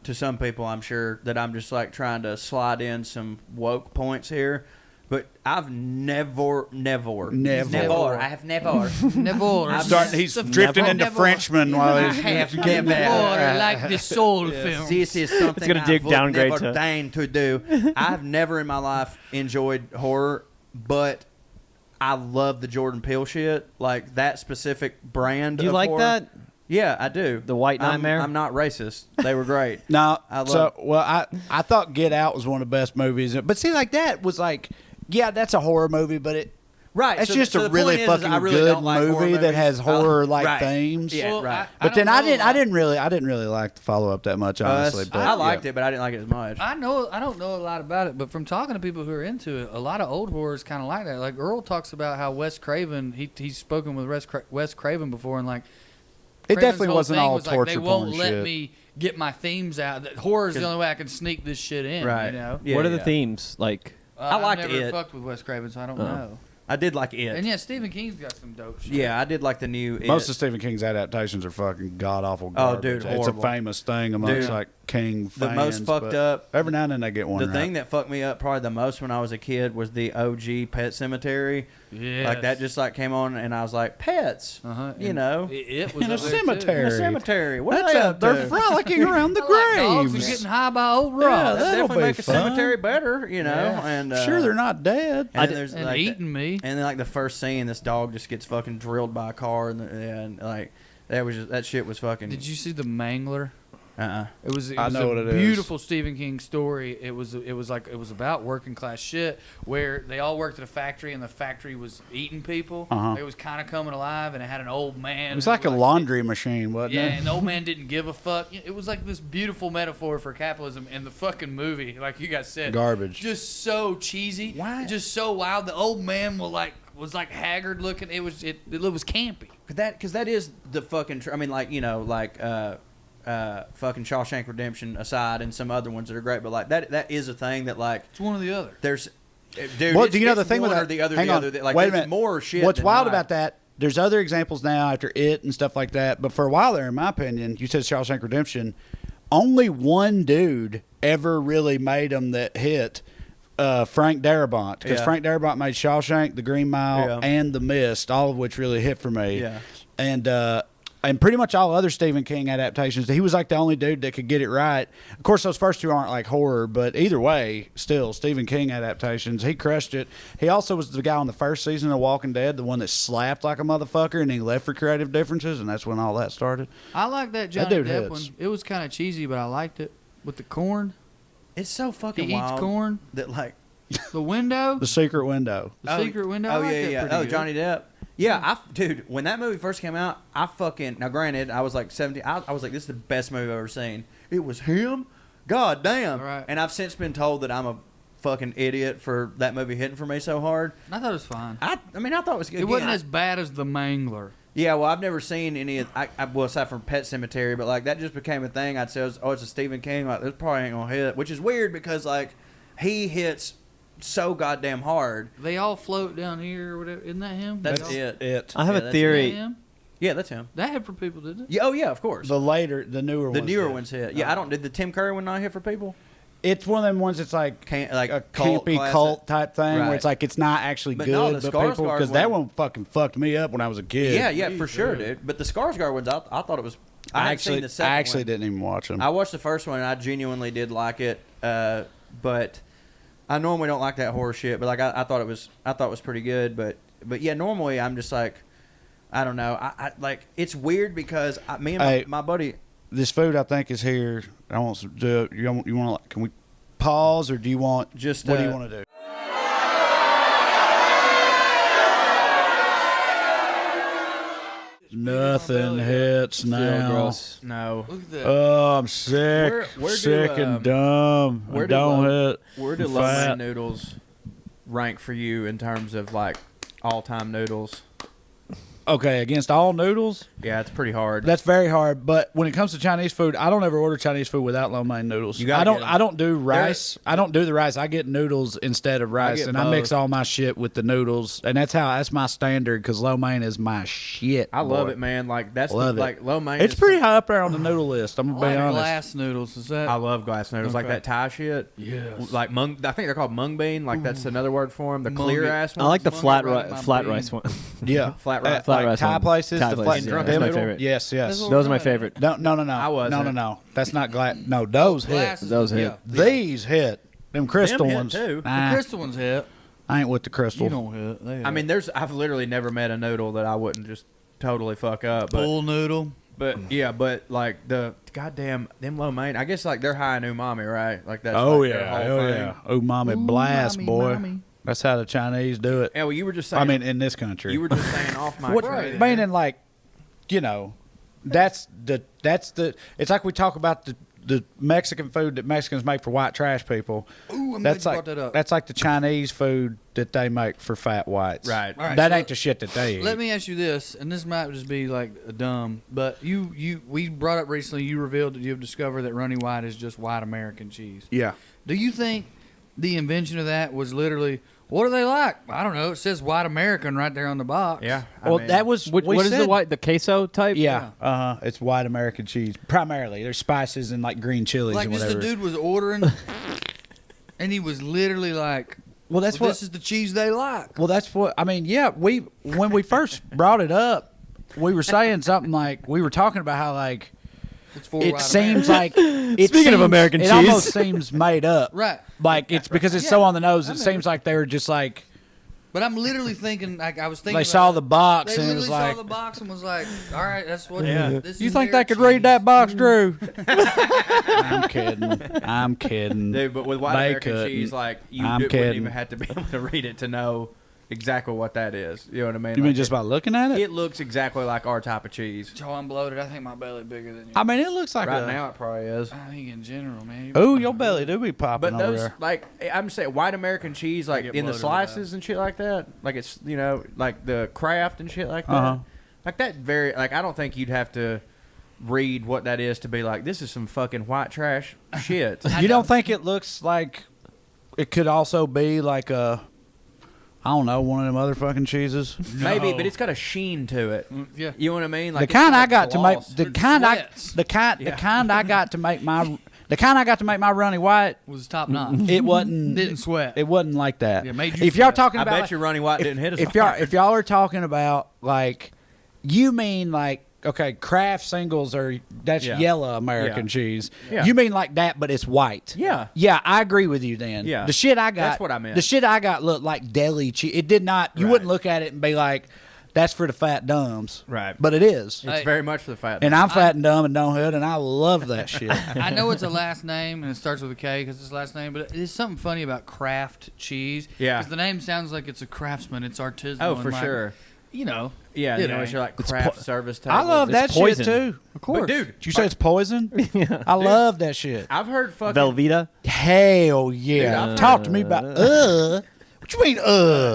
to some people, I'm sure, that I'm just like trying to slide in some woke points here. But I've never. I have never. He's drifting into Frenchman while he's getting Never like the soul film. This is something gonna I would downgrade never to- deign to do. I've never in my life enjoyed horror, but I love the Jordan Peele shit. Like that specific brand. Do you of like horror. that? Yeah, I do. The White Nightmare? I'm not racist. They were great. No, I love- I thought Get Out was one of the best movies, but see, like that was like, yeah, that's a horror movie, but Right. it's so- just so a the really point is fucking I really good don't like horror movie that movies. has horror like Right. themes. Yeah, Well, right. But then I didn't really like the follow up that much, honestly. But I liked it, but I didn't like it as much. I don't know a lot about it, but from talking to people who are into it, a lot of old horrors kind of like that. Like Earl talks about how Wes Craven, he's spoken with Wes Craven before, and like it Craven's definitely whole wasn't thing all was like, torture they won't porn let shit. me get my themes out. That horror's the only way I can sneak this shit in. Right. You know. Yeah, what are the yeah. themes like? I liked I've never it. fucked with Wes Craven, so I don't know. I did like it. And yeah, Stephen King's got some dope shit. Yeah, I did like the new. Most It. of Stephen King's adaptations are fucking god awful. Oh, Garbage. dude, It's a horrible. famous thing amongst Dude, like King fans. the most fucked but up. Every now and then they get one. The right. thing that fucked me up probably the most when I was a kid was the OG Pet Cemetery. Yes. Like that just like came on and I was like, pets. Uh-huh. You And know, it was In a up there, too. cemetery. in a cemetery. What That's are they up they're to? frolicking around the I like dogs graves. and getting high by old Yeah, rocks. that that'll definitely be make a fun. cemetery better, you know. Yeah. And Sure, they're not dead. And then there's and like eating me. And then like the first scene, this dog just gets fucking drilled by a car, and like that shit was fucking. Did you see the Mangler? It was I know a what it is. beautiful Stephen King story. It was about working class shit where they all worked at a factory and the factory was eating people. Uh-huh. It was kind of coming alive and it had an old man. It was who like a laundry machine, wasn't Yeah, it? and the old man didn't give a fuck. It was like this beautiful metaphor for capitalism, and the fucking movie, like you guys said, Garbage. just so cheesy, Why? just so wild. The old man was like haggard looking. It was campy. Because that is the fucking. I mean, like, you know, like fucking Shawshank Redemption aside, and some other ones that are great, but like that is a thing that like It's one or the other. there's. Dude, Well, it's, do you know it's the thing one with or that? the other, Hang the on. other. Like, Wait a there's minute. more shit. What's than wild not. about that? There's other examples now after It and stuff like that. But for a while there, in my opinion, you said Shawshank Redemption. Only one dude ever really made them that hit. Frank Darabont, because Yeah. Frank Darabont made Shawshank, The Green Mile, Yeah. and The Mist, all of which really hit for me. Yeah. And pretty much all other Stephen King adaptations, he was like the only dude that could get it right. Of course, those first two aren't like horror, but either way, still Stephen King adaptations, he crushed it. He also was the guy on the first season of Walking Dead, the one that slapped like a motherfucker, and he left for creative differences, and that's when all that started. I like that Johnny dude Depp hits. one. It was kind of cheesy, but I liked it with the corn. It's so fucking He eats wild corn. that like The window? The Secret Window. The Secret Window? I Oh, like yeah, that yeah. pretty Oh, good. Johnny Depp. Yeah, dude, when that movie first came out, now granted, I was like 17. I was like, this is the best movie I've ever seen. It was him? God damn. Right. And I've since been told that I'm a fucking idiot for that movie hitting for me so hard. I thought it was fine. I mean, I thought it was good. It wasn't as bad as The Mangler. Yeah, well, I've never seen any. Well, aside from Pet Cemetery, but like that just became a thing. I'd say, it's a Stephen King. Like, this probably ain't gonna hit, which is weird because like he hits so goddamn hard. They all float down here or whatever. Isn't that him? That's it. I have Yeah, a that's theory. Him? Yeah, that's him. That hit for people, didn't it? Yeah, oh yeah, of course. The newer ones. The newer did. ones hit. Yeah, I don't. Did the Tim Curry one not hit for people? It's one of them ones that's like Like a cult campy classic. cult type thing Right. where it's like it's not actually But good, no, the but people Skarsgård because that one- one fucking fucked me up when I was a kid. Yeah, for sure, dude. But the Skarsgård ones, I thought it was. I hadn't seen the second I actually one. didn't even watch them. I watched the first one and I genuinely did like it, but I normally don't like that horror shit. But like I thought it was pretty good. But yeah, normally I'm just like, I don't know. I like it's weird because me and my buddy. This food I think is here. I want some. You want to? Can we pause or do you want Just, what do you want to do? Nothing hits now. No. Look at that. Oh, I'm sick, Where do, sick and dumb. where do Don't low- hit. Where do I'm lo fat. mein noodles rank for you in terms of like all-time noodles? Okay, against all noodles, Yeah, it's pretty hard. that's very hard. But when it comes to Chinese food, I don't ever order Chinese food without lo mein noodles. You gotta I don't. get 'em. I don't do rice. I don't do the rice. I get noodles instead of rice, get and I mix both. all my shit with the noodles, and that's my standard because lo mein is my shit. I love boy. it, man. Like that's Love it. like lo mein. It's is- pretty high up there on the noodle list. I'm gonna I be like honest. glass noodles. Is that? I love glass noodles, like Okay. that Thai shit. Yes. Like mung. I think they're called mung bean. Like that's another word for them. The Mung clear bean. ass I ones. like the One flat right in my flat bean. rice one. Yeah, Flat rice. Flat like rice Thai one. places. Thai the places, flat, yeah. Drunk That's my noodle? favorite. Yes, yes. That's what Those are my we're doing. favorite. No. I wasn't. No. That's not glass. No, those Glass hit. is- Those hit. yeah. These hit. Them crystal hit ones. too. Nah, The crystal ones hit. I ain't with the crystal. You don't hit. They hit. I mean, I've literally never met a noodle that I wouldn't just totally fuck up. But bull noodle. yeah, but like the goddamn them lo mein. I guess like they're high in umami, right? Like that's. Oh like their yeah, whole oh thing. yeah. Umami blast, mommy, boy. mommy. That's how the Chinese do it. Yeah, well, you were just saying. I mean, in this country. you were just saying off my. what? tray there. Meaning like, you know, that's the. It's like we talk about the Mexican food that Mexicans make for white trash people. Ooh, I'm That's glad you like brought that up. that's like the Chinese food that they make for fat whites. Right. All right, that so ain't the shit that they eat. Let me ask you this, and this might just be like dumb, but we brought up recently. You revealed that you have discovered that Runny White is just white American cheese. Yeah. Do you think the invention of that was literally what are they like? I don't know. It says white American right there on the box. Yeah. I Well, mean, that was What is the said- white? The queso type? Yeah. It's white American cheese primarily. There's spices and like green chilies Like and just whatever. the dude was ordering, and he was literally like, well, that's well, what. this is the cheese they like. Well, that's what I mean. Yeah, when we first brought it up, we were saying something like we were talking about how like It's for it white seems American. like it Speaking of seems- American it cheese. almost seems made up. Right. Like it's because it's Yeah, so on the nose. I It mean- seems like they were just like But I'm literally thinking, like I was thinking. they about saw it. the box They and it literally was like, saw the box and was like, "All right, that's what." Yeah. This you is think their they could read cheese." that box, Drew? I'm kidding. I'm kidding. Dude, but with white They American couldn't. cheese, like you I'm wouldn't kidding. even have to be able to read it to know exactly what that is. You know what I mean? You mean Like, just by looking at it? it looks exactly like our type of cheese. Joe, I'm bloated. I think my belly bigger than you. I mean, it looks like Right a, now, it probably is. I think in general, man. Oh, your belly do be popping But over those, there. like, I'm saying white American cheese, like get in the bloated with that. slices and shit like that, like it's, you know, like the Kraft and shit like that. Uh-huh. Like that very, like, I don't think you'd have to read what that is to be like, this is some fucking white trash shit. You don't think it looks like it could also be like a, I don't know, one of them other fucking cheeses? Maybe, No. but it's got a sheen to it. Yeah. You know what I mean? The Like kind it's I got got to make gloss. the kind sweats. the Yeah. kind I got to make my the kind I got to make my runny white. Was top notch. It wasn't Didn't sweat. It wasn't like that. Yeah, made you if y'all sweat. talking I about bet like, your running white didn't hit us. if y'all are talking about like, you mean like, okay, Kraft singles are that's Yeah. yellow American Yeah. cheese. Yeah. You mean like that, but it's white. Yeah. Yeah, I agree with you. Then Yeah. the shit I got. That's what I meant. The shit I got looked like deli cheese. It did not. You Right. wouldn't look at it and be like, that's for the fat dumbs. Right. But it is. It's very much for the fat. And I'm fat and dumb and don't hood, and I love that shit. I know it's a last name and it starts with a K because it's a last name, but there's something funny about Kraft cheese. Yeah. Because the name sounds like it's a craftsman. It's artisanal. Oh, and for like, sure. You know. Yeah, it you know, ain't. it's your like craft service table. I love that shit poison. too. Of course. But dude, Did you say it's poison? Yeah. I love that shit. I've heard fucking Velveeta. Hell yeah. Dude, I've Talk to me about What you mean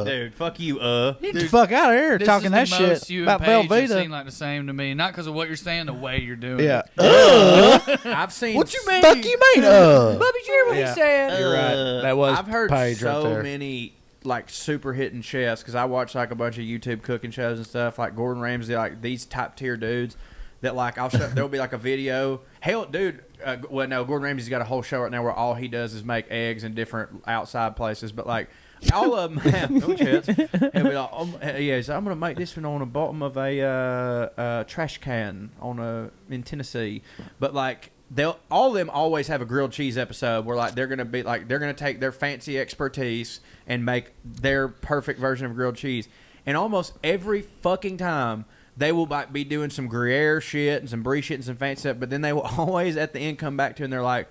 dude, fuck you, Get the fuck out of here This talking that is the most shit you about and Paige that Velveeta. seem like the same to me. Not because of what you're saying, the way you're doing Yeah. it. I've seen. What you mean? Fuck you mean Bubby, you hear what Yeah. he said? You're right. That was I've heard Paige right so there. many like super hitting chefs because I watch like a bunch of YouTube cooking shows and stuff like Gordon Ramsay, like these top tier dudes that like there'll be like a video. Hell, dude. Well, no, Gordon Ramsay's got a whole show right now where all he does is make eggs in different outside places, but like. All of them have no chance. He'll be like, so I'm gonna make this one on the bottom of a trash can in Tennessee, but like all of them always have a grilled cheese episode where like they're gonna take their fancy expertise and make their perfect version of grilled cheese, and almost every fucking time they will like be doing some Gruyere shit and some brie shit and some fancy stuff, but then they will always at the end come back to it and they're like,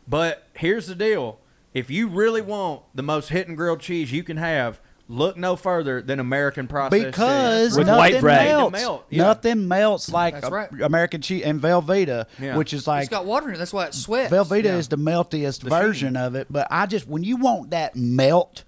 but here's the deal. If you really want the most hitting grilled cheese you can have, look no further than American processed Because cheese. With nothing white bread. melts. Yeah. Nothing melts like That's right. American cheese and Velveeta, Yeah. which is It's like got water in it. That's why it sweats. Velveeta Yeah. is the meltiest The version sheen. of it. But when you want that melt,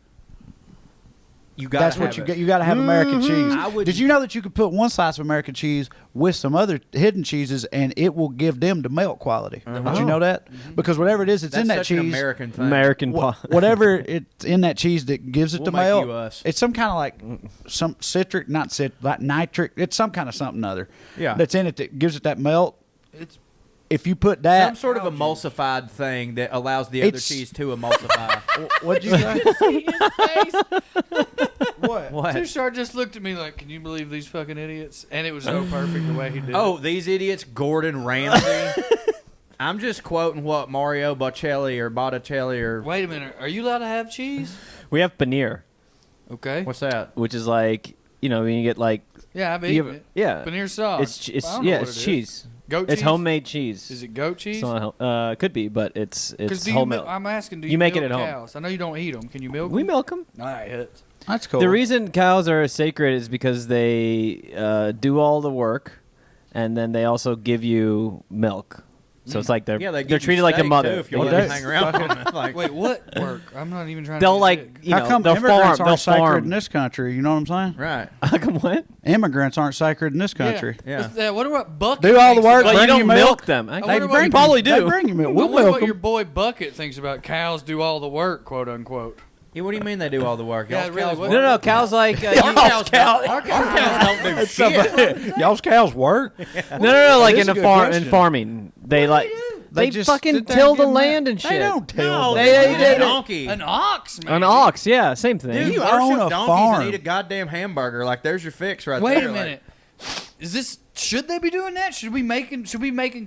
You gotta that's what have you it. get. You got to have American cheese. I would- Did you know that you could put one slice of American cheese with some other hidden cheeses, and it will give them the melt quality? Did you know that? Because whatever it is, it's That's in that such cheese. an American thing. American Whatever it's in that cheese that gives it We'll the make melt. you us. It's some kind of like some citric, like nitric. It's some kind of something other. Yeah. That's in it that gives it that melt. It's If you put that, Some sort of emulsified thing that allows the other It's- chease to emulsify. what'd you say? What? Tushar just looked at me like, "Can you believe these fucking idiots?" And it was so perfect the way he did. Oh, these idiots, Gordon Ramsay. I'm just quoting what Mario Botticelli or Wait a minute. Are you allowed to have cheese? We have paneer, Okay. what's that? which is like, you know, when you get like, Yeah, I've you eaten have- it. yeah, Paneer sauce. it's I don't know what it's it is. cheese. Goat It's cheese? homemade cheese. Is it goat cheese? It's not, could be, but it's do you whole milk? milk. I'm asking. Do You you make milk it at home. cows? I know you don't eat them. Can you milk We them? milk them. All right, hits. That's cool. The reason cows are sacred is because they do all the work, and then they also give you milk. So it's like they're treated like a mother. Too, if you Well, want to that's hang around on it. Like, Wait, what work? I'm not even trying. They'll to like, you How know, come they'll immigrants farm. They'll aren't sacred in farm. this country? You know what I'm saying? right. How come what? Immigrants aren't sacred in this country. Yeah. What about Bucket? Do all the thinks work, about- But you bring don't you milk milk. them. wonder They what you- probably They do. bring you milk. I We'll wonder milk what your them. boy Bucket thinks about cows do all the work, quote unquote. Yeah, what do you mean they do all the work? Yeah, Y'all's really, cows what- work? No, cows like Our cows don't do shit. Y'all's cows work. no, like That in is a a good farm question. in farming, they like they just fucking sit there till and the give 'em land that. and shit. They don't till. No, the they land. did it. donkey. An ox, man. An ox, yeah, same thing. Dude, you own worship a donkeys farm. and eat a goddamn hamburger. Like, there's your fix right Wait there. a minute. Is this? Should they be doing that? Should we making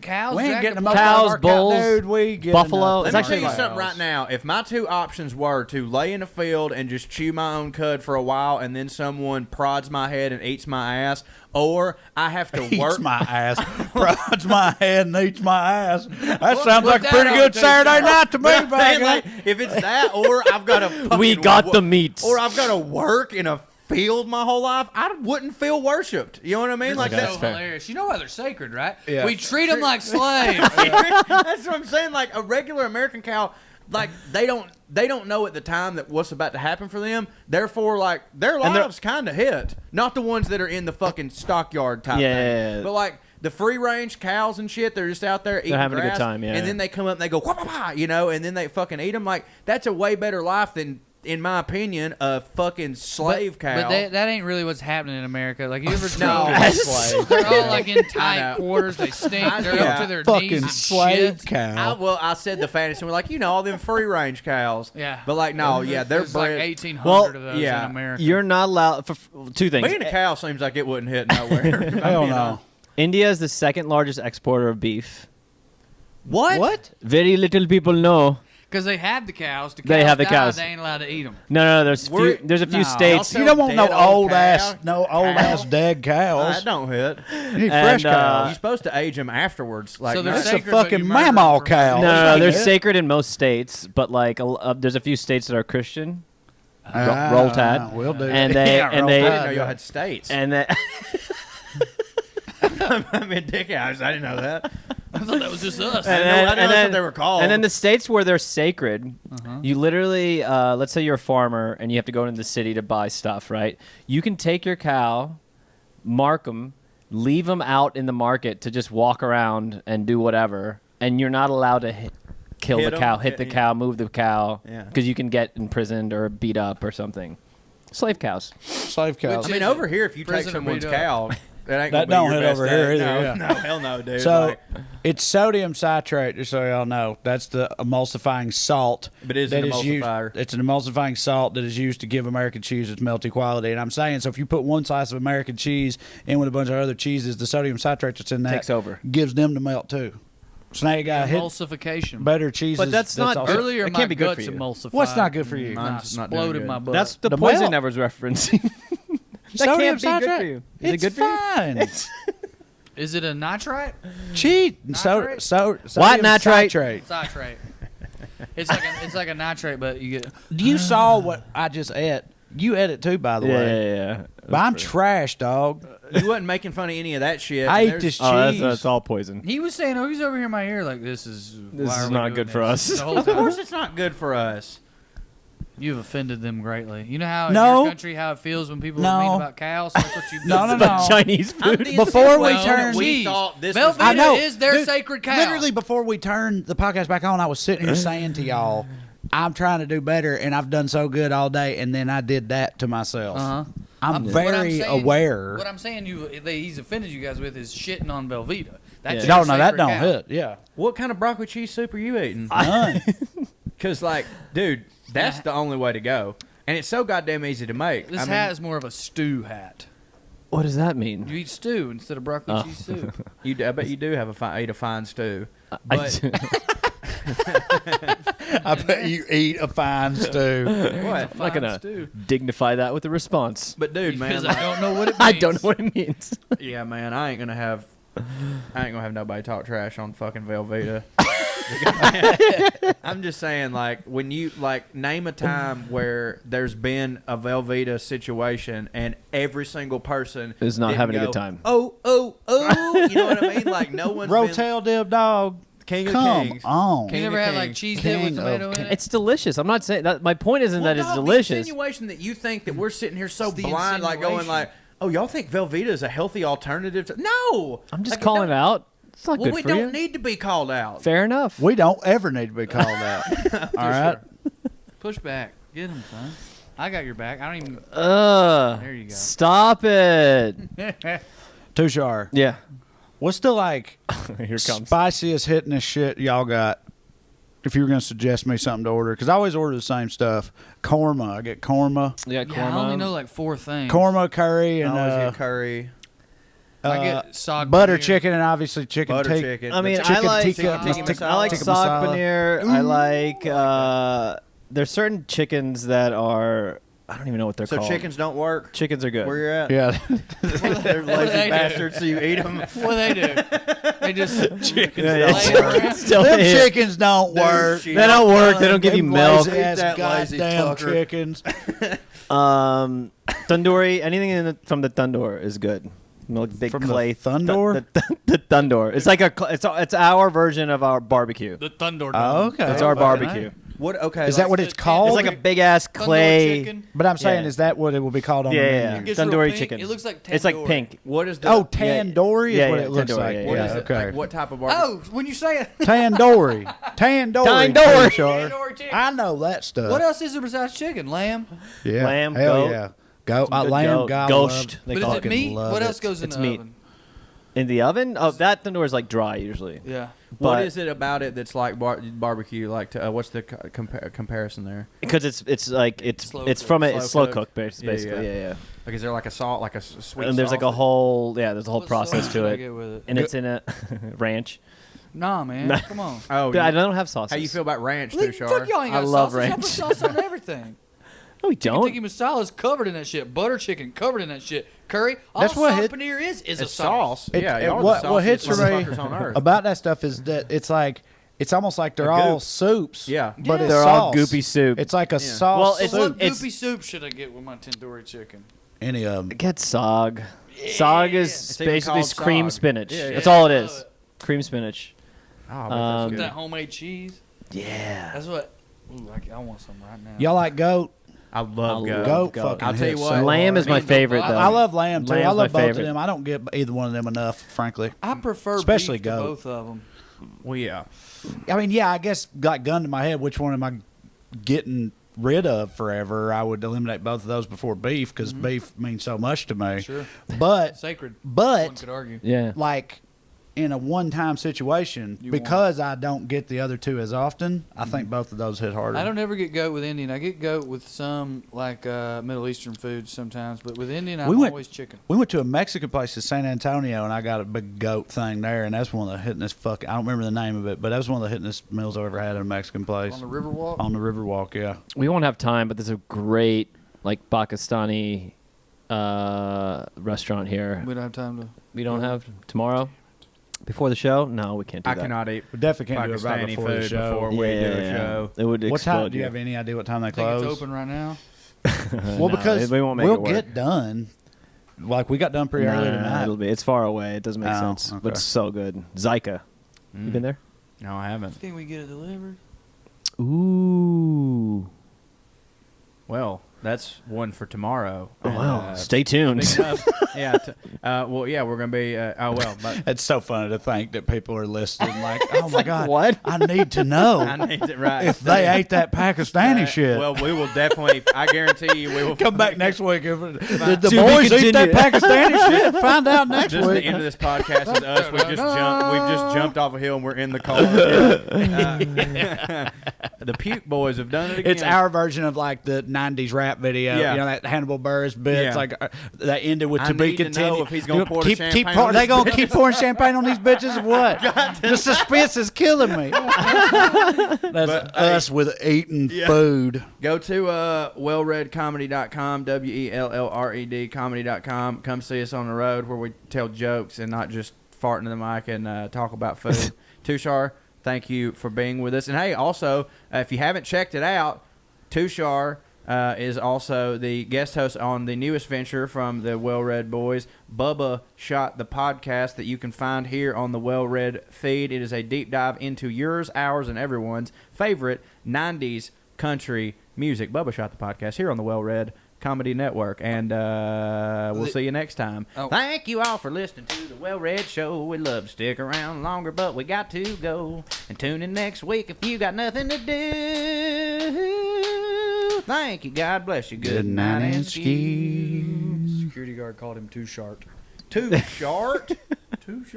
cows? We ain't jack getting the them Cows, out of our bulls, dude, we get buffalo. enough. It's Let me actually tell you like- something right now. If my two options were to lay in a field and just chew my own cud for a while, and then someone prods my head and eats my ass, or I have to work Eats my ass, prods my head, and eats my ass. That sounds put like a that pretty on good the Saturday night to me, Man, baby. like, if it's that, or I've got to We got the meats. or I've got to work in a field my whole life, I wouldn't feel worshipped. You know what I mean? Like That's that's so hilarious. You know why they're sacred, right? Yeah. We treat them like slaves. that's what I'm saying. Like a regular American cow, like they don't know at the time that what's about to happen for them. Therefore, like their And they're- lives kind of hit. Not the ones that are in the fucking stockyard type Yeah. thing, but like the free range cows and shit. They're just out there eating having a good grass, time, yeah. And then they come up and they go, wah-bah-bah, you know, and then they fucking eat them. Like that's a way better life than, in my opinion, a fucking slave cow. But that ain't really what's happening in America. Like, you ever No. treat they're all like in I tight know. quarters. They stink. They're Yeah. up to their Fucking knees in slave shit. cow. I said the fantasy. We're like, you know, all them free range cows. Yeah. But like, no, yeah, they're There's like bred. 1,800 Well, of those yeah. in America. You're not allowed for two things. Being a cow seems like it wouldn't hit nowhere. Hell You know? no. India is the second largest exporter of beef. What? What? Very little people know. Because they have the cows. The cows They have the die, cows. They ain't allowed to eat them. No. There's a few states. You don't want no Dead old cow. ass dead cows. That don't hit. You need fresh cows. You're supposed to age them afterwards. Like So they're That's a sacred, but fucking you murder mammal them for cow. murder. No, they're Yeah. sacred in most states, but like there's a few states that are Christian. Roll Tide. Will do. And they Yeah, and Roll they I didn't know Tide, y'all yeah. had states. and that I'm in dick house. I didn't know that. I thought that was just us. I didn't know that's what they were called. And then the states where they're sacred, you literally, let's say you're a farmer and you have to go into the city to buy stuff, right? You can take your cow, mark them, leave them out in the market to just walk around and do whatever, and you're not allowed to kill Hit the 'em? cow, hit the Yeah. cow, move the cow, Yeah. because you can get imprisoned or beat up or something. Slave cows. Slave cows. I mean, over here, if you take Prison someone's beat up. cow, that ain't That gonna don't be your hit best over day. here either, No, yeah. no, hell no, dude. So Like, it's sodium citrate, just so y'all know. That's the emulsifying salt. But it is that an used- emulsifier. It's an emulsifying salt that is used to give American cheese its melty quality. And I'm saying, so if you put one slice of American cheese in with a bunch of other cheeses, the sodium citrate that's in that Takes over. gives them to melt too. So now you got hit Emulsification. better cheeses. But that's not also- Earlier, It my can't be good guts for you. emulsified. What's not good for you? And Mine's I not doing exploded good. my butt. That's the The poison milk. I was referencing. That Sodium can't be good citrate? for you. Is It's it good for you? fine. Is it a nitrite? Cheat. Nitrate? Sodium nitrate? citrate. Citrate. It's like a nitrate, but you get. You saw what I just ate. You ate it too, by the way. Yeah. But I'm trash, dog. you wasn't making fun of any of that shit. I and ate there's- this Oh, cheese. that's all poison. He was saying, he's over here in my ear like this is. This why is are we not doing good for this? us. The whole Of time. course, it's not good for us. You've offended them greatly. You know how in No. your country how it feels when people No. are mean about cows. That's what you've No, done. no, But no. Chinese I'm food. the Before we insinuation turn- that we Jeez. thought this was Velveeta I know. is their Dude, sacred cow. Literally, before we turned the podcast back on, I was sitting here saying to y'all, I'm trying to do better, and I've done so good all day, and then I did that to myself. Uh-huh. I'm What very saying- aware. What I'm saying he's offended you guys with is shitting on Velveeta. That's Yeah. your No, that sacred don't cow. hit. Yeah. What kind of broccoli cheese soup are you eating? None. Because, like, dude, that's the only way to go. And it's so goddamn easy to make. This I mean, hat is more of a stew hat. What does that mean? You eat stew instead of broccoli Oh. cheese soup. I bet you do have eat a fine stew. I But I bet you eat a fine stew. what? I'm not gonna stew. dignify that with a response. But dude, man, Because like, I don't know what it means. I don't know what it means. yeah, man, I ain't gonna have nobody talk trash on fucking Velveeta. I'm just saying, like, when you name a time where there's been a Velveeta situation and every single person Is not didn't having a go, good time. Oh, you know what I mean? Like, no one's been Rotel dib dog. king of Come kings. on. You King never of had like kings. cheese dip with King tomato of in it? It's delicious. I'm not saying that. My point isn't that it's no, delicious. The insinuation that you think that we're sitting here so It's the blind, like going insinuation. like, oh, y'all think Velveeta is a healthy alternative to? No, I'm just Like, calling it out. It's not Well, good we for don't you. need to be called out. Fair enough. We don't ever need to be called out. All right. Push back. Get him, son. I got your back. I don't even. There you go. Stop it. Tushar, Yeah. what's the like Here it comes. spiciest hitting this shit y'all got? If you were gonna suggest me something to order, because I always order the same stuff. Korma, I get korma, Yeah, Yeah, I only know like 4 things. korma curry, I and always get curry, I get sog butter paneer. chicken, and obviously chicken butter tikka. chicken. I mean, The I chicken like tikka I like tikka sog masala. paneer. I like there's certain chickens that are I don't even know what they're So called. chickens don't work Chickens are good. where you're at. Yeah, They're What lazy they do? bastards, so you eat them. What they do? They just chickens. Yeah, lay it around. Still Them hit. chickens don't work. shit. They don't work. They don't give you Them milk. Lazy ass That lazy goddamn fucker. chickens. Tandoori. Anything from the tandoor is good. Like big From the clay tandoor? The tandoor. It's like it's our version of our barbecue. The thunder. Oh, okay. It's our Very barbecue. nice. What? Okay, Is that what it's called? It's like a big ass clay. chicken. But I'm saying, Yeah. is that what it will be called on the Yeah, menu? yeah. It gets real Tandoori pink. chicken. It looks like It's like tandoori. pink. What is the? Oh, tandoori Yeah, is what yeah, it looks tandoori, like. yeah, What yeah. is it? Okay. Like, what type of barbecue? Oh, when you say it. Tandoori. Tandoori. Tandoori. Tushar. Tandoori chicken. I know that stuff. What else is there besides chicken? Lamb. Yeah. Lamb, Hell goat. yeah. Go. Some good Lamb, goat. God, Ghost, they But call is it. it meat? love What it. else goes in It's the meat. oven? In the oven? Oh, that tandoor is like dry usually. Yeah. What But- is it about it that's like barbecue? Like, what's the comparison there? Because it's like it's Slow it's cook. from it. Slow It's slow cook. cooked basically. Yeah, yeah. Yeah. Like, is there like a salt, like a sweet? And there's like a sauce? whole there's a whole What process sauce to should I it, get with it? and it's in a ranch. Nah, man. Come on. Oh, I don't have sauces. how you feel about ranch, Fuck Tushar? y'all ain't got I love sauce. I put ranch. sauce on everything. No, we Chicken don't. tikka masala is covered in that shit. Butter chicken covered in that shit. Curry. All That's what salt hit- paneer is a It's sauce. sauce. Yeah, y'all are what the hits for sauciest me motherfuckers on earth. about that stuff is that it's like it's almost like they're A all goop. soups. Yeah. but Yeah. it's They're all sauce. goopy soup. It's like a Yeah. sauce Well, soup. it's- What it's- goopy soup should I get with my tandoori chicken? Any of them. Get sog. Sog is It's even basically called cream sog. spinach. Yeah, yeah. That's all it Love is. it. Cream spinach. Oh, I bet that's Um, good. That homemade cheese. Yeah. That's what. Ooh, I want some right now. Y'all like goat? I love goat. Goat goat. fucking I'll tell you hits what, so Lamb hard. is my favorite, though. I love lamb too. Lamb's I love my both favorite. of them. I don't get either one of them enough, frankly. I prefer Especially beef to goat. both of them. Well, yeah. I mean, yeah, I guess like gun to my head, which one am I getting rid of forever? I would eliminate both of those before beef because beef means so much to me. Sure. But Sacred. One but could argue. Yeah. like in a one-time situation, You because I don't get the other two as often, I think both of those hit harder. I don't ever get goat with Indian. I get goat with some like Middle Eastern foods sometimes, but with Indian, I'm We went- always chicken. We went to a Mexican place in San Antonio, and I got a big goat thing there, and that's one of the hittingest fucking. I don't remember the name of it, but that was one of the hittingest meals I've ever had at a Mexican place On the Riverwalk. on the Riverwalk. Yeah, We won't have time, but there's a great like Pakistani restaurant here. We don't have time to. We don't have tomorrow before the show. No, we can't do I that. cannot eat we definitely can't do it right Pakistani before the food show. before we do a show. It would What explode time? Do you you. have any idea what time they I think close? it's open right now. Well, No, because we won't make we'll it work. get done. Like we got done pretty early tonight. It'll be. It's far away. It doesn't make Oh, sense, okay. but it's so good. Zyka, you been there? No, I haven't. Think we get it delivered? Ooh. Well, that's one for tomorrow. Oh, And, wow. Stay tuned. speaking of- yeah. Well, yeah, we're gonna be. But It's so funny to think that people are listening. Like, oh my god, what? I need to know I need it right. if they ate that Pakistani shit. Well, we will definitely. I guarantee you, we will Come back next week. Did the To be boys eat that continued. Pakistani shit? Find out next Just the week. end of this podcast is us. We've just jumped off a hill and we're in the car. The Puke Boys have done it again. It's our version of like the '90s rap video. Yeah. You know that Hannibal Buress bit. Yeah. It's like that ended with I "to be need to know continued." if he's gonna pour the keep champagne pour, on They this gonna bitch. keep pouring champagne on these bitches or what? The suspense is killing me. That's us with eating food. Go to WellREDComedy.com, WellRED comedy.com. Come see us on the road where we tell jokes and not just fart into the mic and talk about food. Tushar, thank you for being with us. And hey, also, if you haven't checked it out, Tushar is also the guest host on the newest venture from the WellRED boys, Bubba Shot the Podcast, that you can find here on the WellRED feed. It is a deep dive into yours, ours, and everyone's favorite 90s country music. Bubba Shot the Podcast here on the WellRED Comedy Network. And we'll see you next time. Oh. Thank you all for listening to the WellRED Show. We'd love to stick around longer, but we got to go. And tune in next week if you got nothing to do. Thank you. God bless you. Good night and excuse. Security guard called him too short. Too short. Too short.